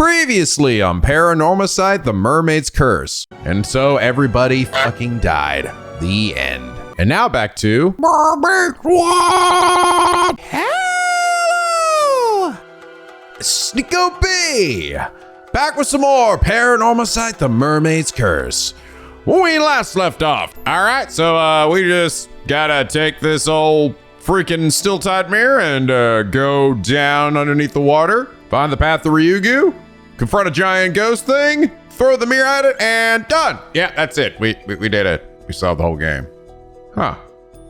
Previously on Paranormasight, the Mermaid's Curse. And so everybody fucking died. The end. And now back to Mermaid Squad! Hello! It's NicoB! Back with some more Paranormasight, the Mermaid's Curse. When we last left off. Alright, so we just gotta take this old freaking still-tide mirror and go down underneath the water. Find the path to Ryugu, confront a giant ghost thing, throw the mirror at it, and done. Yeah, that's it. We did it. We solved the whole game. Huh.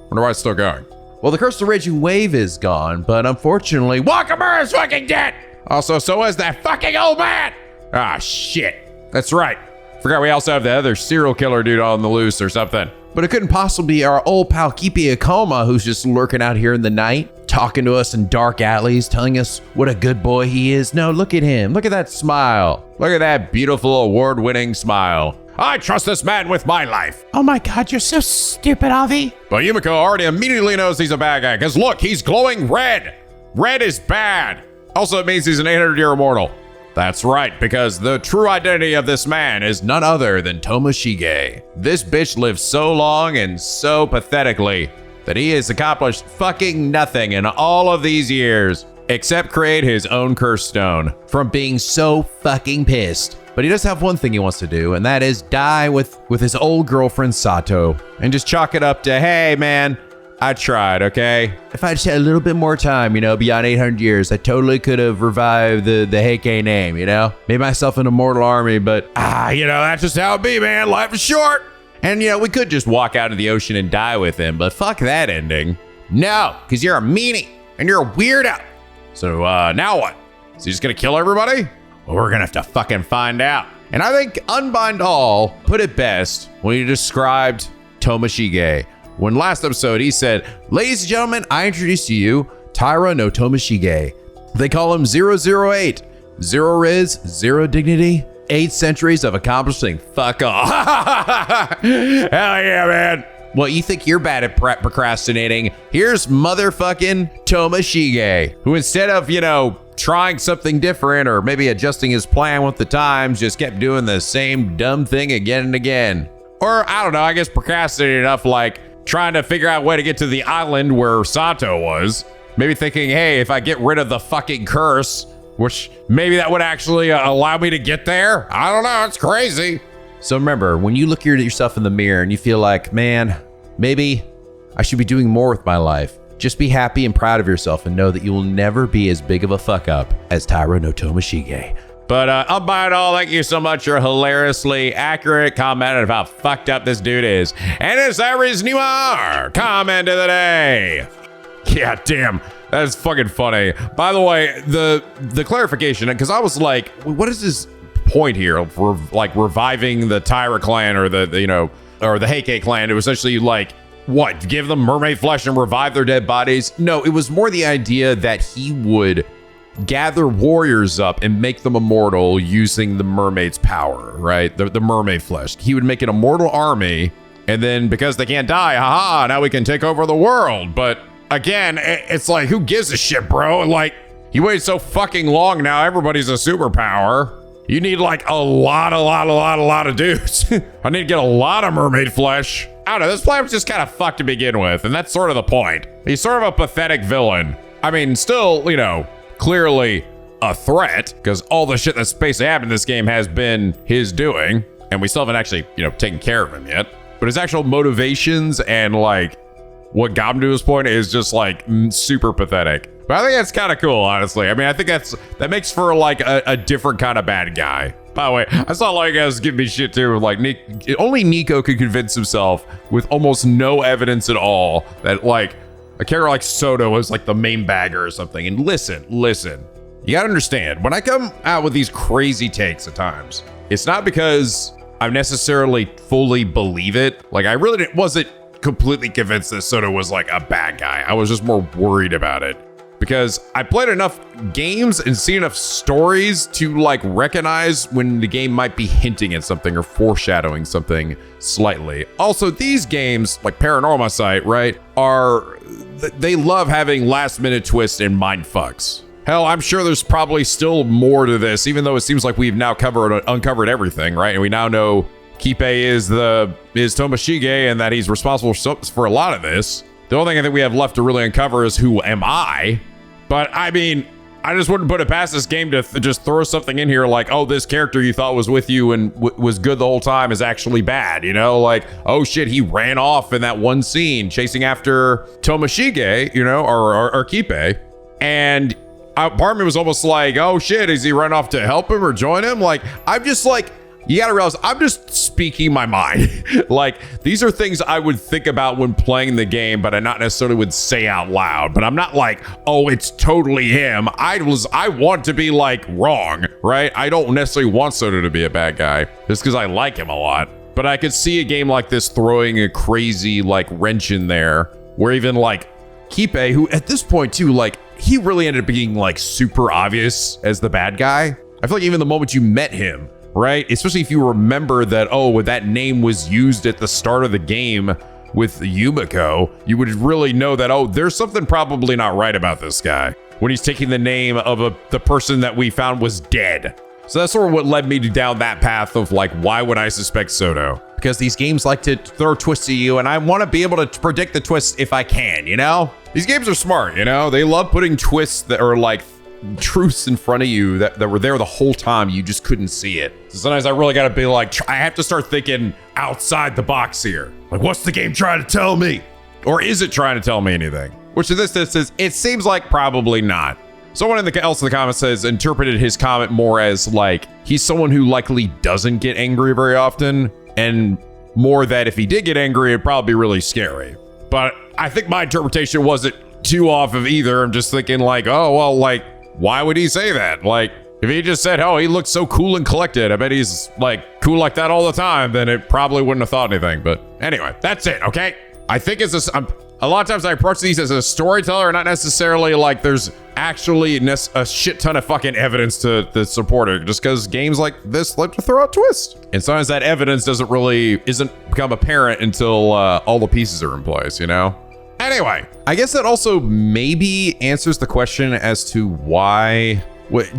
Wonder why it's still going. Well, the Curse of the Raging Wave is gone, but unfortunately, Wakamura is fucking dead. Also, so is that fucking old man. Ah, shit. That's right. Forgot we also have the other serial killer dude on the loose or something. But it couldn't possibly be our old pal Kipi Akoma, who's just lurking out here in the night, talking to us in dark alleys, telling us what a good boy he is. No, look at him. Look at that smile. Look at that beautiful award-winning smile. I trust this man with my life. Oh my god, you're so stupid, Avi. But Yumiko already immediately knows he's a bad guy, because look, he's glowing red. Red is bad. Also, it means he's an 800-year immortal. That's right, because the true identity of this man is none other than Tomoshige. This bitch lived so long and so pathetically that he has accomplished fucking nothing in all of these years, except create his own curse stone from being so fucking pissed. But he does have one thing he wants to do, and that is die with his old girlfriend Sato and just chalk it up to, hey man, I tried, okay? If I just had a little bit more time, beyond 800 years, I totally could have revived the Heike name, Made myself an immortal army, but, that's just how it be, man. Life is short. And, we could just walk out into the ocean and die with him, but fuck that ending. No, because you're a meanie, and you're a weirdo. So, now what? Is he just gonna kill everybody? Well, we're gonna have to fucking find out. And I think Unbind All put it best when he described Tomoshige. When last episode he said, ladies and gentlemen, I introduce to you Taira no Tomoshige. They call him 008. Zero riz, zero dignity, 8 centuries of accomplishing fuck off. Hell yeah, man. Well, you think you're bad at procrastinating? Here's motherfucking Tomoshige, who instead of, trying something different or maybe adjusting his plan with the times, just kept doing the same dumb thing again and again. Or, I don't know, I guess procrastinating enough like trying to figure out a way to get to the island where Sato was. Maybe thinking, hey, if I get rid of the fucking curse, which maybe that would actually allow me to get there. I don't know, it's crazy. So remember, when you look at yourself in the mirror and you feel like, man, maybe I should be doing more with my life, just be happy and proud of yourself and know that you will never be as big of a fuck up as Taira no Tomoshige. But Unbind All, thank you so much. Your hilariously accurate comment of how fucked up this dude is. And it's that reason you are comment of the day. Yeah, damn. That's fucking funny. By the way, the clarification, because I was like, what is this point here for like reviving the Taira clan or or the Heike clan? It was essentially like, what, give them mermaid flesh and revive their dead bodies? No, it was more the idea that he would gather warriors up and make them immortal using the mermaid's power, right? The mermaid flesh. He would make an immortal army, and then because they can't die, haha, now we can take over the world. But again, it's like, who gives a shit, bro? Like, you waited so fucking long now, everybody's a superpower. You need like a lot of dudes. I need to get a lot of mermaid flesh. I don't know, this plan was just kind of fucked to begin with, and that's sort of the point. He's sort of a pathetic villain. I mean, still, clearly a threat, because all the shit that's basically happened in this game has been his doing, and we still haven't actually, taken care of him yet. But his actual motivations and like what got him to this point is just like super pathetic. But I think that's kind of cool, honestly. I mean, I think that makes for like a different kind of bad guy. By the way, I saw a lot of guys give me shit too. Like, only Nico could convince himself with almost no evidence at all that like a character like Soto was like the main bagger or something. And listen, you gotta understand, when I come out with these crazy takes at times, it's not because I necessarily fully believe it. Like, I really wasn't completely convinced that Soto was like a bad guy. I was just more worried about it because I played enough games and seen enough stories to like recognize when the game might be hinting at something or foreshadowing something slightly. Also, these games like Paranormasight, right, they love having last minute twists and mind fucks. Hell, I'm sure there's probably still more to this, even though it seems like we've now uncovered everything, right? And we now know Kipe is Tomoshige and that he's responsible for a lot of this. The only thing I think we have left to really uncover is who am I? But I mean, I just wouldn't put it past this game to just throw something in here like, oh, this character you thought was with you and was good the whole time is actually bad, you know? Like, oh shit, he ran off in that one scene chasing after Tomoshige, you know, or Kipe. And part of me was almost like, oh shit, is he run off to help him or join him? Like, I'm just like, you gotta realize I'm just speaking my mind. Like, these are things I would think about when playing the game, but I not necessarily would say out loud. But I'm not like, oh, it's totally him. I want to be like wrong, right? I don't necessarily want Soto to be a bad guy just because I like him a lot. But I could see a game like this throwing a crazy like wrench in there where even like Kipe, who at this point too, like he really ended up being like super obvious as the bad guy. I feel like even the moment you met him, right? Especially if you remember that, oh, that name was used at the start of the game with Yumiko, you would really know that, oh, there's something probably not right about this guy when he's taking the name of the person that we found was dead. So that's sort of what led me down that path of like, why would I suspect Soto? Because these games like to throw twists at you and I want to be able to predict the twists if I can, you know? These games are smart, you know? They love putting twists that are like truths in front of you that were there the whole time. You just couldn't see it. So sometimes I really got to be like, I have to start thinking outside the box here. Like, what's the game trying to tell me? Or is it trying to tell me anything? Which in this instance, it seems like probably not. Someone else in the comments says interpreted his comment more as like, he's someone who likely doesn't get angry very often, and more that if he did get angry, it'd probably be really scary. But I think my interpretation wasn't too off of either. I'm just thinking like, oh, well, like, why would he say that? Like, if he just said, oh, he looks so cool and collected, I bet he's like cool like that all the time, then it probably wouldn't have thought anything. But anyway, that's it, okay? I think it's a lot of times I approach these as a storyteller, not necessarily like there's actually a shit ton of fucking evidence to support it, just because games like this like to throw out twists. And sometimes that evidence isn't become apparent until all the pieces are in place, you know? Anyway, I guess that also maybe answers the question as to why,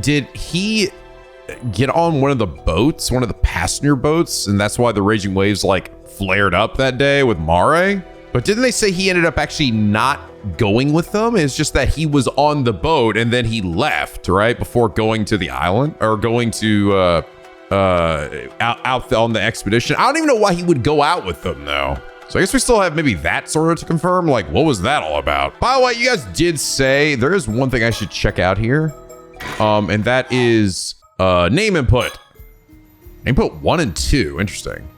did he get on one of the boats, one of the passenger boats, and that's why the raging waves like flared up that day with Mare? But didn't they say he ended up actually not going with them? It's just that he was on the boat and then he left, right? Before going to the island or going to out on the expedition. I don't even know why he would go out with them though. So I guess we still have maybe that sort of to confirm. Like, what was that all about? By the way, you guys did say there is one thing I should check out here. And that is name input. Input 1 and 2. Interesting.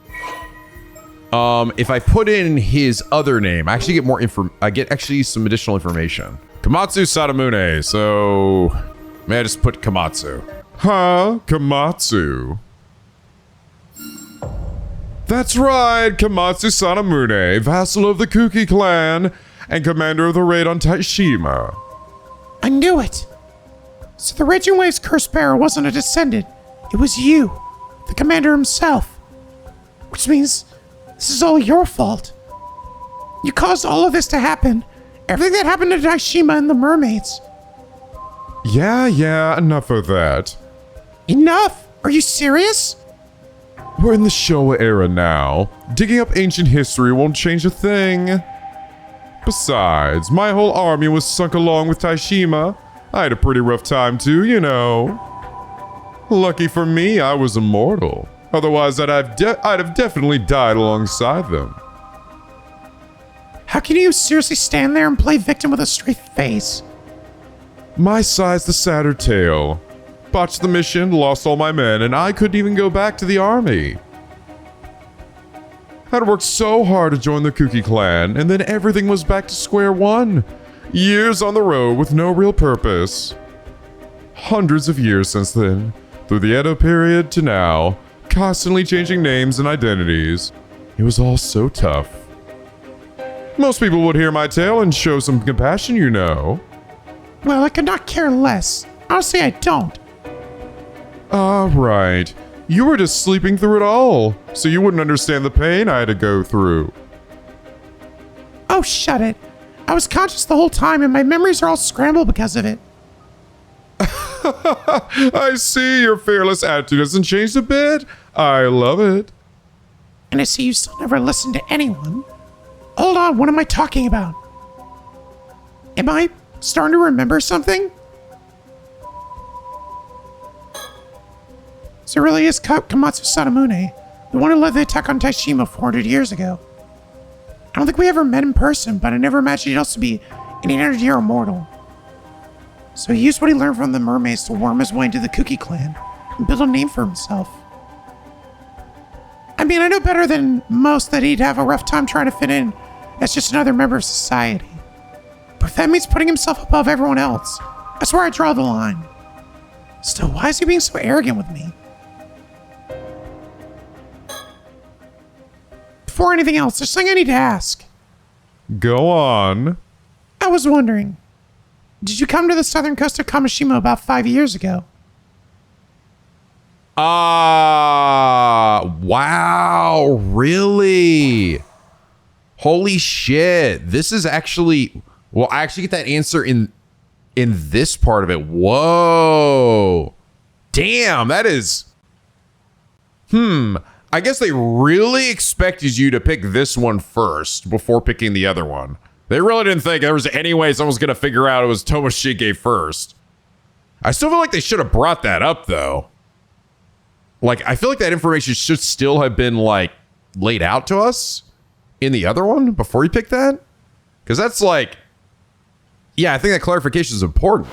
If I put in his other name, I actually get more I get actually some additional information. Komatsu Sadamune. So may I just put Komatsu? Huh? Komatsu. That's right, Komatsu Sadamune, vassal of the Kuki clan and commander of the raid on Taishima. I knew it. So the Raging Waves curse bearer wasn't a descendant. It was you, the commander himself. Which means this is all your fault. You caused all of this to happen. Everything that happened to Taishima and the mermaids. Yeah, enough of that. Enough? Are you serious? We're in the Showa era now. Digging up ancient history won't change a thing. Besides, my whole army was sunk along with Taishima. I had a pretty rough time too, you know. Lucky for me, I was immortal. Otherwise, I'd have definitely died alongside them. How can you seriously stand there and play victim with a straight face? My side's the sadder tale. Botched the mission, lost all my men, and I couldn't even go back to the army. I'd worked so hard to join the Kuki clan, and then everything was back to square one. Years on the road with no real purpose. Hundreds of years since then, through the Edo period to now, constantly changing names and identities. It was all so tough. Most people would hear my tale and show some compassion, you know. Well, I could not care less. Honestly, I don't. Ah, right. You were just sleeping through it all, so you wouldn't understand the pain I had to go through. Oh, shut it. I was conscious the whole time and my memories are all scrambled because of it. I see your fearless attitude hasn't changed a bit. I love it. And I see you still never listen to anyone. Hold on, what am I talking about? Am I starting to remember something? So it really is Komatsu Sadamune, the one who led the attack on Taishima 400 years ago. I don't think we ever met in person, but I never imagined he'd also be an 800-year immortal. So he used what he learned from the mermaids to worm his way into the Kuki clan and build a name for himself. I mean, I know better than most that he'd have a rough time trying to fit in as just another member of society. But if that means putting himself above everyone else, that's where I draw the line. Still, why is he being so arrogant with me? Before anything else, there's something I need to ask. Go on. I was wondering, did you come to the southern coast of Kamishima about 5 years ago? Wow, really? Holy shit. This is actually, well, I actually get that answer in this part of it. Whoa. Damn, that is, I guess they really expected you to pick this one first before picking the other one. They really didn't think there was any way someone was going to figure out it was Tomoshige first. I still feel like they should have brought that up, though. Like, I feel like that information should still have been, like, laid out to us in the other one before you picked that. Because that's like, yeah, I think that clarification is important.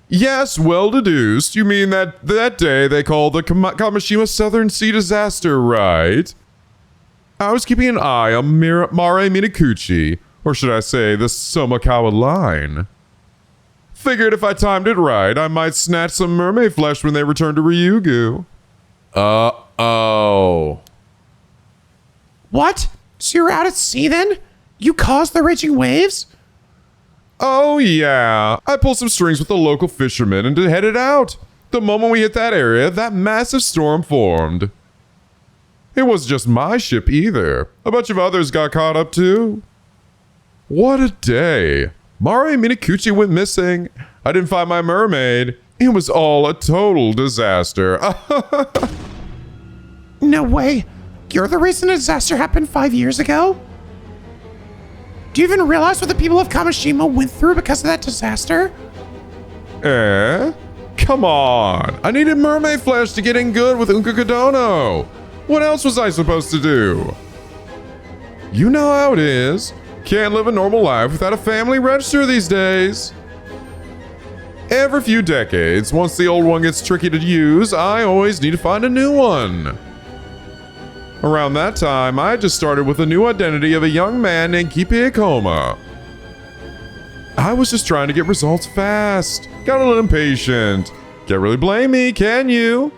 Yes, well deduced. You mean that day they called the Kamishima Southern Sea disaster, right? I was keeping an eye on Mare Minakuchi, or should I say the Somakawa line. Figured if I timed it right, I might snatch some mermaid flesh when they return to Ryugu. Uh-oh. What? So you're out at sea then? You caused the raging waves? Oh yeah, I pulled some strings with the local fishermen and headed out. The moment we hit that area, that massive storm formed. It wasn't just my ship either. A bunch of others got caught up too. What a day. Mare Minakuchi went missing. I didn't find my mermaid. It was all a total disaster. No way. You're the reason the disaster happened 5 years ago? Do you even realize what the people of Kamishima went through because of that disaster? Come on. I needed mermaid flesh to get in good with Unkukadono. What else was I supposed to do? You know how it is. Can't live a normal life without a family register these days. Every few decades, once the old one gets tricky to use, I always need to find a new one. Around that time, I just started with a new identity of a young man named Kippie Ikoma. I was just trying to get results fast. Got a little impatient. Can't really blame me, can you?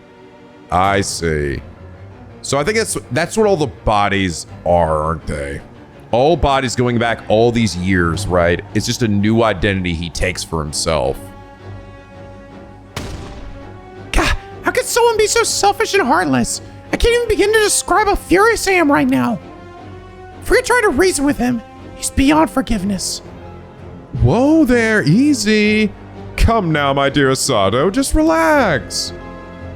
I see. So I think that's what all the bodies are, aren't they? All bodies going back all these years, right? It's just a new identity he takes for himself. God, how could someone be so selfish and heartless? I can't even begin to describe how furious I am right now. If we're trying to reason with him, he's beyond forgiveness. Whoa there, easy. Come now, my dear Asado, just relax.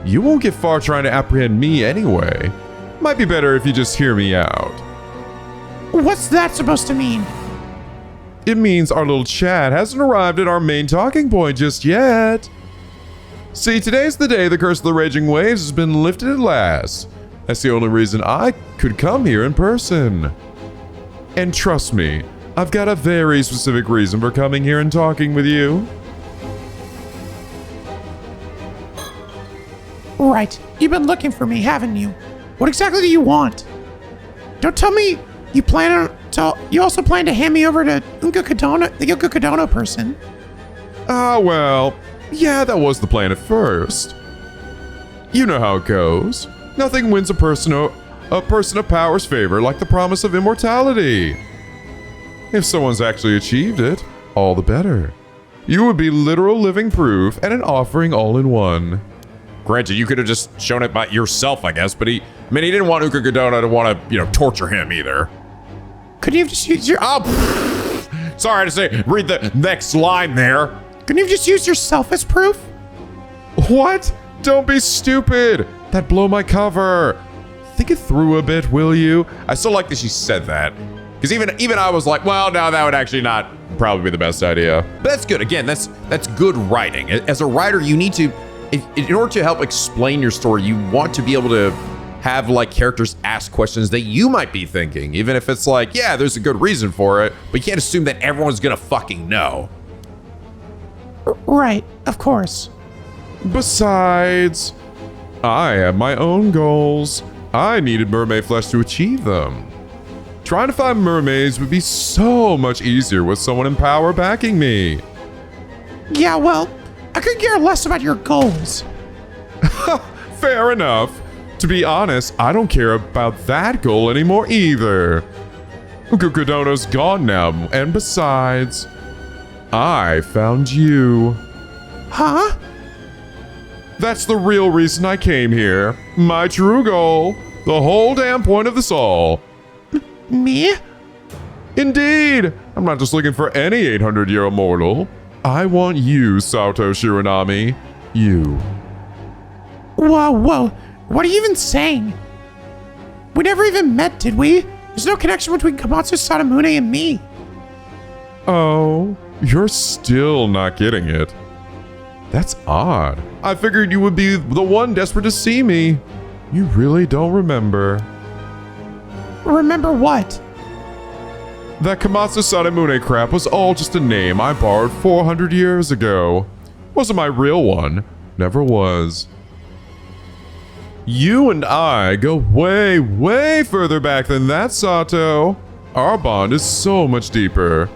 You won't get far trying to apprehend me anyway. Might be better if you just hear me out. What's that supposed to mean? It means our little chat hasn't arrived at our main talking point just yet. See, today's the day the curse of the raging waves has been lifted at last. That's the only reason I could come here in person. And trust me, I've got a very specific reason for coming here and talking with you. Right, you've been looking for me, haven't you? What exactly do you want? Don't tell me you also plan to hand me over to the Unkukadono person. Ah, well, yeah, that was the plan at first. You know how it goes. Nothing wins a person of power's favor like the promise of immortality. If someone's actually achieved it, all the better. You would be literal living proof and an offering all in one. Granted, you could have just shown it by yourself, I guess, but he didn't want Unkukadono to want to, torture him either. Couldn't you have just used your... Sorry to say, read the next line there. Couldn't you have just used yourself as proof? What? Don't be stupid. That'd blow my cover. Think it through a bit, will you? I still like that she said that. Because even I was like, well, no, that would actually not probably be the best idea. But that's good. Again, that's good writing. As a writer, you need to, in order to help explain your story, you want to be able to have like characters ask questions that you might be thinking, even if it's like, yeah, there's a good reason for it, but you can't assume that everyone's gonna fucking know. Right, of course. Besides, I have my own goals. I needed mermaid flesh to achieve them. Trying to find mermaids would be so much easier with someone in power backing me. Yeah, well, I could care less about your goals. Fair enough. To be honest, I don't care about that goal anymore either. Kukudono's gone now, and besides, I found you. Huh? That's the real reason I came here. My true goal. The whole damn point of this all. Me? Indeed. I'm not just looking for any 800-year mortal. I want you, Sato Shiranami. You. Whoa. What are you even saying? We never even met, did we? There's no connection between Komatsu Sadamune and me. Oh, you're still not getting it. That's odd. I figured you would be the one desperate to see me. You really don't remember. Remember what? That Komatsu Sadamune crap was all just a name I borrowed 400 years ago. Wasn't my real one. Never was. You and I go way, way further back than that, Sato. Our bond is so much deeper.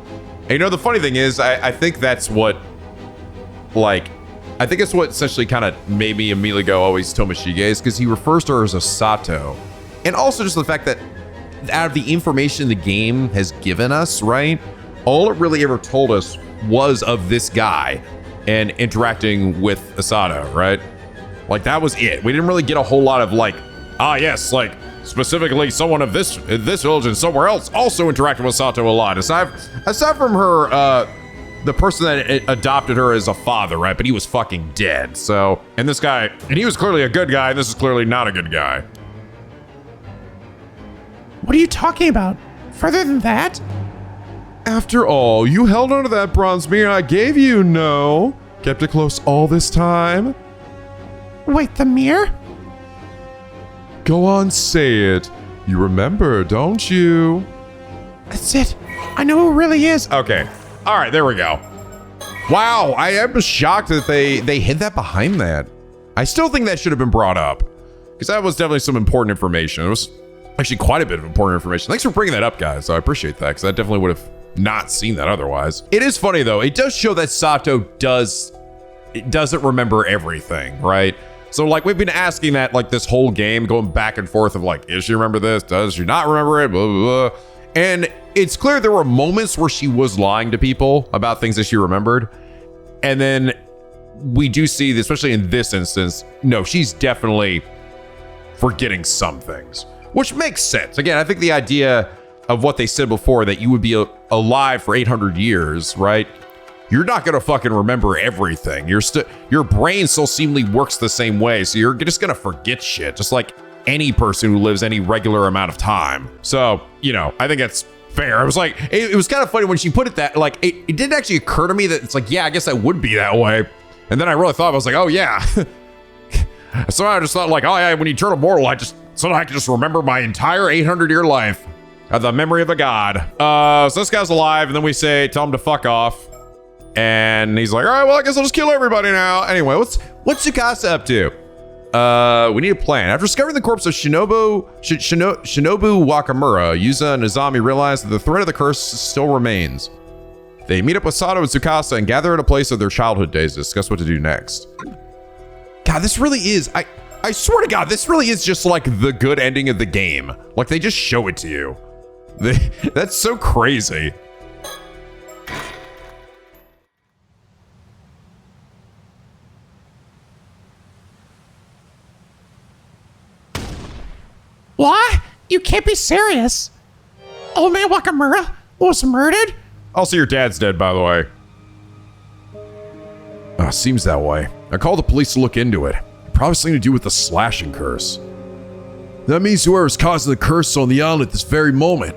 And you know, the funny thing is, I think that's what, like, I think it's what essentially kind of made me immediately go, oh, he's Tomoshige, is because he refers to her as a Sato. And also just the fact that out of the information the game has given us, right, all it really ever told us was of this guy and interacting with Asado, right? Like, that was it. We didn't really get a whole lot of like, yes, like specifically someone of this village and somewhere else also interacted with Sato a lot. Aside from her, the person that adopted her as a father, right? But he was fucking dead. So, and this guy, and he was clearly a good guy. And this is clearly not a good guy. What are you talking about? Further than that? After all, you held onto that bronze mirror I gave you, no? Kept it close all this time? Wait, the mirror? Go on, say it. You remember, don't you? That's it. I know who it really is. Okay. All right, there we go. Wow, I am shocked that they hid that behind that. I still think that should have been brought up, because that was definitely some important information. It was actually quite a bit of important information. Thanks for bringing that up, guys. I appreciate that, because I definitely would have not seen that otherwise. It is funny, though. It does show that Sato doesn't remember everything, right? So, like, we've been asking that, like, this whole game, going back and forth of, like, does she remember this? Does she not remember it? Blah, blah, blah. And it's clear there were moments where she was lying to people about things that she remembered. And then we do see, especially in this instance, no, she's definitely forgetting some things, which makes sense. Again, I think the idea of what they said before, that you would be alive for 800 years, right? You're not gonna fucking remember everything. Your brain still seemingly works the same way, so you're just gonna forget shit, just like any person who lives any regular amount of time. So, you know, I think that's fair. I was like, it was kind of funny when she put it that, like, it didn't actually occur to me that it's like, yeah, I guess that would be that way. And then I really thought, I was like, oh yeah. So I just thought like, oh yeah, when you turn immortal, I can just remember my entire 800-year life of the memory of a god. So this guy's alive, and then we tell him to fuck off. And he's like, all right, well, I guess I'll just kill everybody now. Anyway, what's Tsukasa up to? We need a plan. After discovering the corpse of Shinobu Wakamura, Yuza and Izami realize that the threat of the curse still remains. They meet up with Sato and Tsukasa and gather at a place of their childhood days to discuss what to do next. God, this really is, I swear to God, this really is just like the good ending of the game. Like, they just show it to you. That's so crazy. What? You can't be serious. Old man Wakamura was murdered? Also, your dad's dead, by the way. Seems that way. I called the police to look into it. Probably something to do with the slashing curse. That means whoever's causing the curse on the island at this very moment.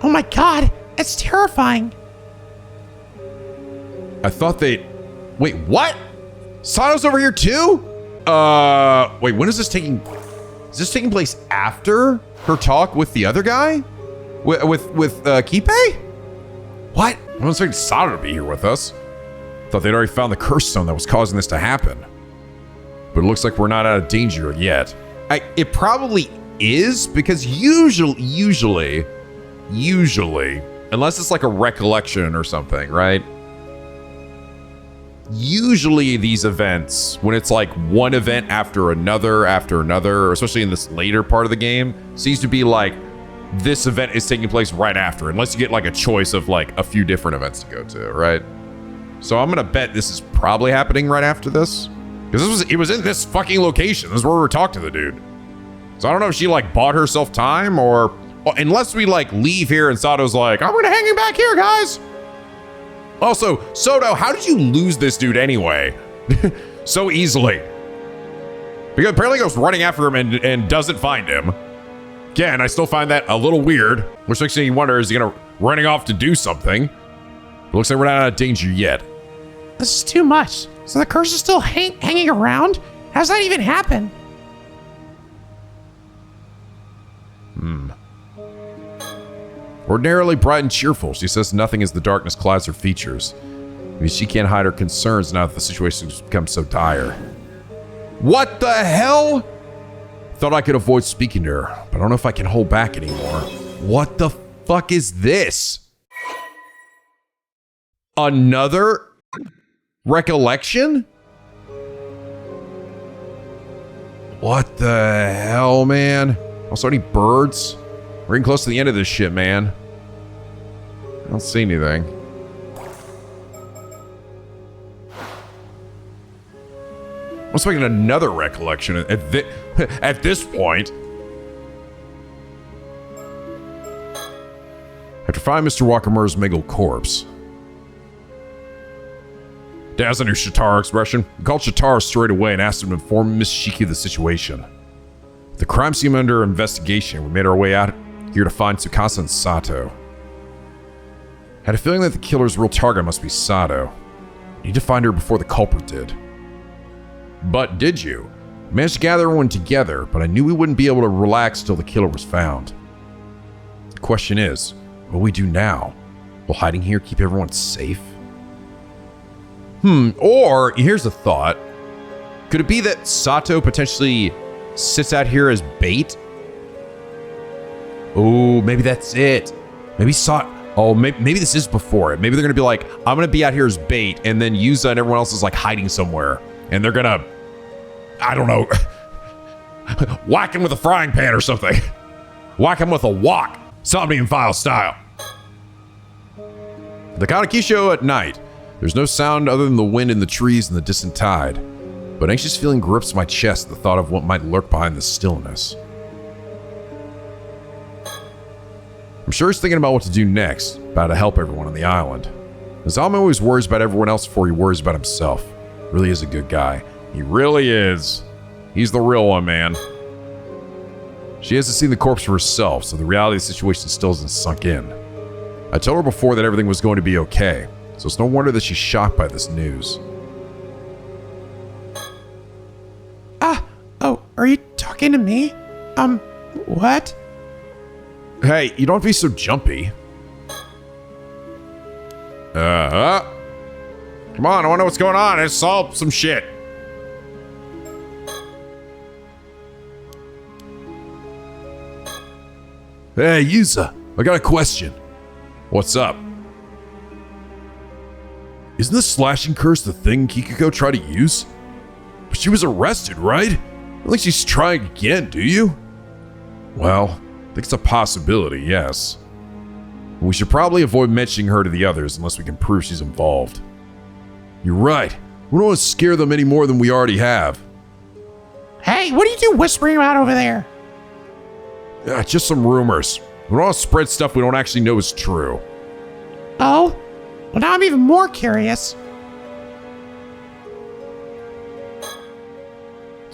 Oh my god, it's terrifying. I thought they... Wait, what? Sato's over here too? Wait, when is this taking... Is this taking place after her talk with the other guy? With Kipe? What? I wasn't expecting Sato to be here with us. Thought they'd already found the curse stone that was causing this to happen. But it looks like we're not out of danger yet. It probably is, because usually, unless it's like a recollection or something, right? Usually these events, when it's like one event after another, especially in this later part of the game, seems to be like this event is taking place right after, unless you get like a choice of like a few different events to go to, right? So I'm gonna bet this is probably happening right after this. Because it was in this fucking location. This is where we were talking to the dude. So I don't know if she like bought herself time or unless we like leave here and Sato's like, I'm gonna hang him back here, guys. Also, Soto, how did you lose this dude anyway? So easily. Because apparently goes running after him and doesn't find him. Again, I still find that a little weird. Which makes me wonder, is he gonna running off to do something? It looks like we're not out of danger yet. This is too much. So the curse is still hanging around? How does that even happen? Ordinarily bright and cheerful, she says nothing as the darkness clouds her features. Maybe she can't hide her concerns now that the situation has become so dire. What the hell? Thought I could avoid speaking to her, but I don't know if I can hold back anymore. What the fuck is this? Another recollection? What the hell, man? Also, any birds? We're getting close to the end of this shit, man. I don't see anything. I'm expecting another recollection at this point. After finding Mr. Wakamura's mangled corpse. Daz knew Shitara expression. We called Shitara straight away and asked him to inform Miss Shiki of the situation. The crime seemed under investigation. We made our way out here to find Tsukasa and Sato. Had a feeling that the killer's real target must be Sato. Need to find her before the culprit did. But did you? We managed to gather everyone together, but I knew we wouldn't be able to relax till the killer was found. The question is, what do we do now? Will hiding here keep everyone safe? Or, here's a thought. Could it be that Sato potentially sits out here as bait? Oh, maybe that's it. Maybe maybe this is before it. Maybe they're gonna be like, I'm gonna be out here as bait, and then Yuza and everyone else is like hiding somewhere. And they're gonna, I don't know, whack him with a frying pan or something. Whack him with a wok. Somnium File style. The Kanekisho at night. There's no sound other than the wind in the trees and the distant tide. But anxious feeling grips my chest at the thought of what might lurk behind the stillness. I'm sure he's thinking about what to do next, about to help everyone on the island. Azami always worries about everyone else before he worries about himself. Really is a good guy. He really is. He's the real one, man. She hasn't seen the corpse for herself, so the reality of the situation still hasn't sunk in. I told her before that everything was going to be okay, so it's no wonder that she's shocked by this news. Oh, are you talking to me? What? Hey, you don't have to be so jumpy. Come on, I want to know what's going on. Let's solve some shit. Hey, Yuza, I got a question. What's up? Isn't the slashing curse the thing Kikuko tried to use? But she was arrested, right? I don't think she's trying again, do you? Well, I think it's a possibility, yes. We should probably avoid mentioning her to the others unless we can prove she's involved. You're right. We don't want to scare them any more than we already have. Hey, what are you two whispering about over there? Just some rumors. We don't want to spread stuff we don't actually know is true. Oh? Well, now I'm even more curious.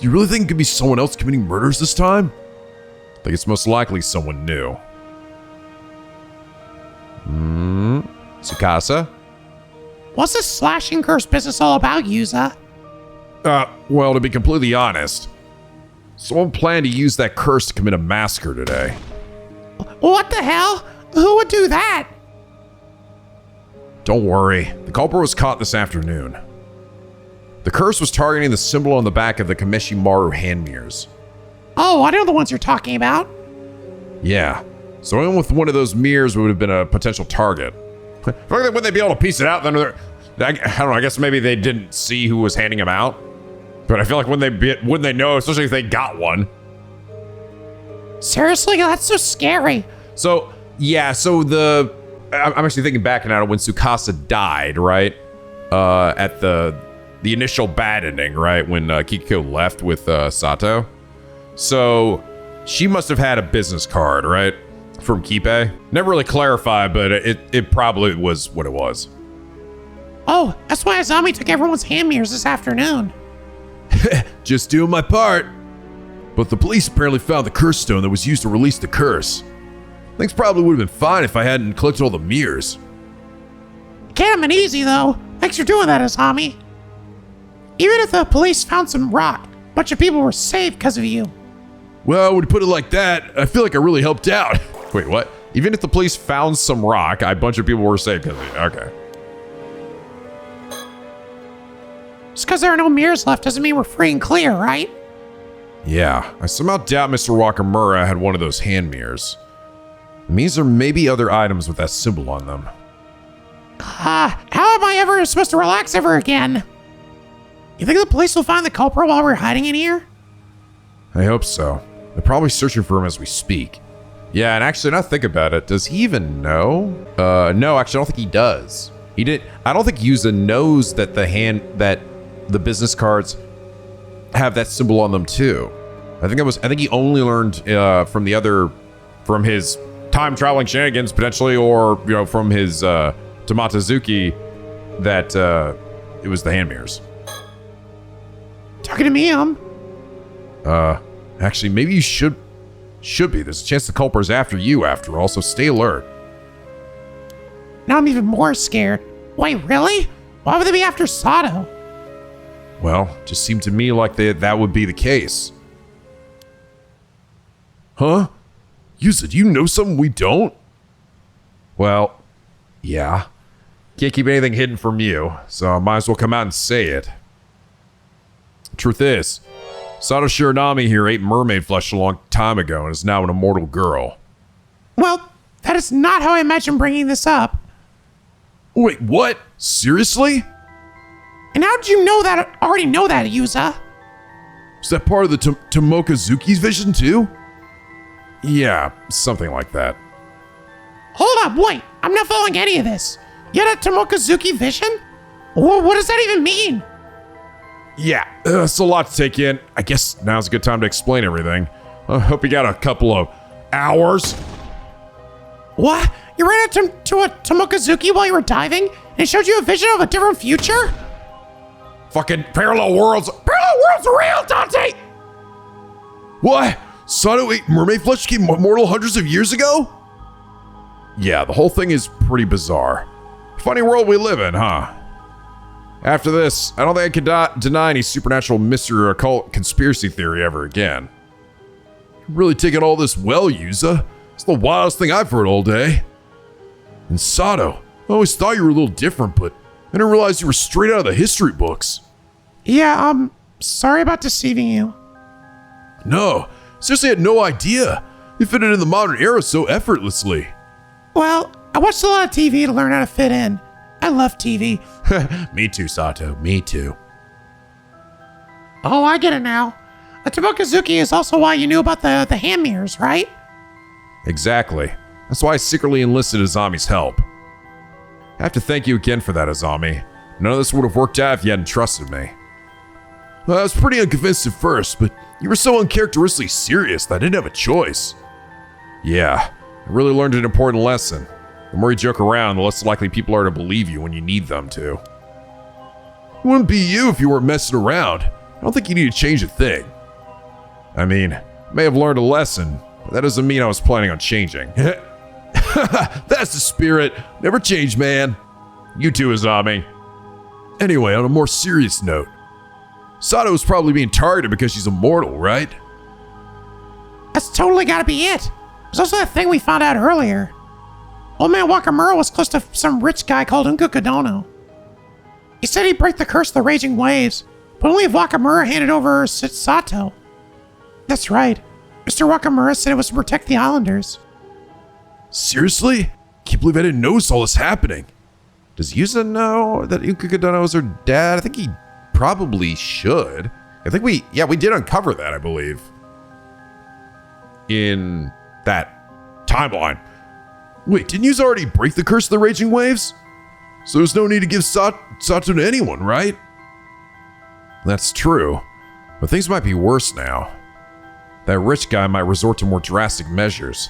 Do you really think it could be someone else committing murders this time? I think it's most likely someone new. Tsukasa? What's this slashing curse business all about, Yuza? Well, to be completely honest, someone planned to use that curse to commit a massacre today. What the hell? Who would do that? Don't worry, the culprit was caught this afternoon. The curse was targeting the symbol on the back of the Kameshimaru hand mirrors. Oh, I know the ones you're talking about. Yeah, so anyone with one of those mirrors would have been a potential target. Wouldn't they be able to piece it out? Then I don't know, I guess maybe they didn't see who was handing them out. But I feel like wouldn't they know, especially if they got one. Seriously? That's so scary. So, yeah, I'm actually thinking back now to when Tsukasa died, right? At the initial bad ending, right? When Kikiko left with Sato. So, she must have had a business card, right? From Kipe. Never really clarified, but it probably was what it was. Oh, that's why Azami took everyone's hand mirrors this afternoon. Just doing my part. But the police apparently found the curse stone that was used to release the curse. Things probably would have been fine if I hadn't collected all the mirrors. Can't have been easy, though. Thanks for doing that, Azami. Even if the police found some rock, a bunch of people were saved because of you. Well, when you put it like that, I feel like I really helped out. Wait, what? Even if the police found some rock, a bunch of people were saved because of it. Okay. Just because there are no mirrors left doesn't mean we're free and clear, right? Yeah, I somehow doubt Mr. Wakamura had one of those hand mirrors. It means there may be other items with that symbol on them. How am I ever supposed to relax ever again? You think the police will find the culprit while we're hiding in here? I hope so. They're probably searching for him as we speak. Yeah, and actually, now think about it, does he even know? No, actually, I don't think he does. I don't think Yuza knows that the business cards have that symbol on them too. I think he only learned from his time traveling shenanigans potentially, or from his Tamatazuki that it was the hand mirrors. Talking to me, Actually, maybe you should be. There's a chance the culprit is after you after all, so stay alert. Now I'm even more scared. Wait, really? Why would they be after Sato? Well, just seemed to me like that would be the case. Huh? Yuza, do you know something we don't? Well, yeah. Can't keep anything hidden from you, so I might as well come out and say it. Truth is, Sato Shiranami here ate mermaid flesh a long time ago and is now an immortal girl. Well, that is not how I imagined bringing this up. Wait, what? Seriously? And how did you already know that, Yuza? Is that part of the Tomokazuki's vision too? Yeah, something like that. Hold up, wait. I'm not following any of this. You had a Tomokazuki vision? What does that even mean? Yeah, it's a lot to take in. I guess now's a good time to explain everything. I hope you got a couple of hours. What? You ran into a Tomokazuki while you were diving, and it showed you a vision of a different future? Fucking parallel worlds. Parallel worlds are real, Dante! What? Sato ate mermaid flesh became immortal hundreds of years ago? Yeah, the whole thing is pretty bizarre. Funny world we live in, huh? After this, I don't think I can deny any supernatural mystery or occult conspiracy theory ever again. You're really taking all this well, Yuza. It's the wildest thing I've heard all day. And Sato, I always thought you were a little different, but I didn't realize you were straight out of the history books. Yeah, sorry about deceiving you. No, seriously, I had no idea. You fit in the modern era so effortlessly. Well, I watched a lot of TV to learn how to fit in. I love TV. Me too, Sato. Me too. Oh, I get it now. A Tomokazuki is also why you knew about the hand mirrors, right? Exactly. That's why I secretly enlisted Azami's help. I have to thank you again for that, Azami. None of this would have worked out if you hadn't trusted me. Well, I was pretty unconvinced at first, but you were so uncharacteristically serious that I didn't have a choice. Yeah, I really learned an important lesson. The more you joke around, the less likely people are to believe you when you need them to. It wouldn't be you if you weren't messing around. I don't think you need to change a thing. I mean, I may have learned a lesson, but that doesn't mean I was planning on changing. That's the spirit. Never change, man. You too, Azami. Anyway, on a more serious note, Sato is probably being targeted because she's immortal, right? That's totally gotta be it. There's also that thing we found out earlier. Old man Wakamura was close to some rich guy called Unkukadono. He said he'd break the curse of the raging waves, but only if Wakamura handed over Sato. That's right. Mr. Wakamura said it was to protect the islanders. Seriously? Can't believe I didn't notice all this happening. Does Yusa know that Unkukadono is her dad? I think he probably should. I think we did uncover that, I believe. In that timeline. Wait, didn't you already break the curse of the raging waves? So there's no need to give Sato to anyone, right? That's true. But things might be worse now. That rich guy might resort to more drastic measures.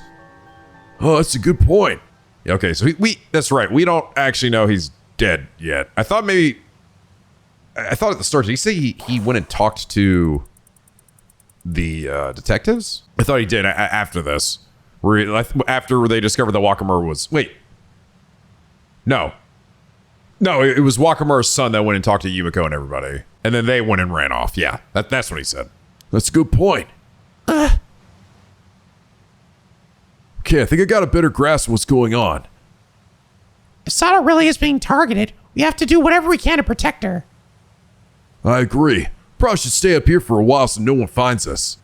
Oh, that's a good point. Okay, so that's right. We don't actually know he's dead yet. I thought at the start, did he say he went and talked to the detectives? I thought he did after this. After they discovered that Wakamura was... Wait. No, it was Wakamura's son that went and talked to Yumiko and everybody. And then they went and ran off. Yeah, that's what he said. That's a good point. Okay, I think I got a better grasp of what's going on. If Sato really is being targeted, we have to do whatever we can to protect her. I agree. Probably should stay up here for a while so no one finds us.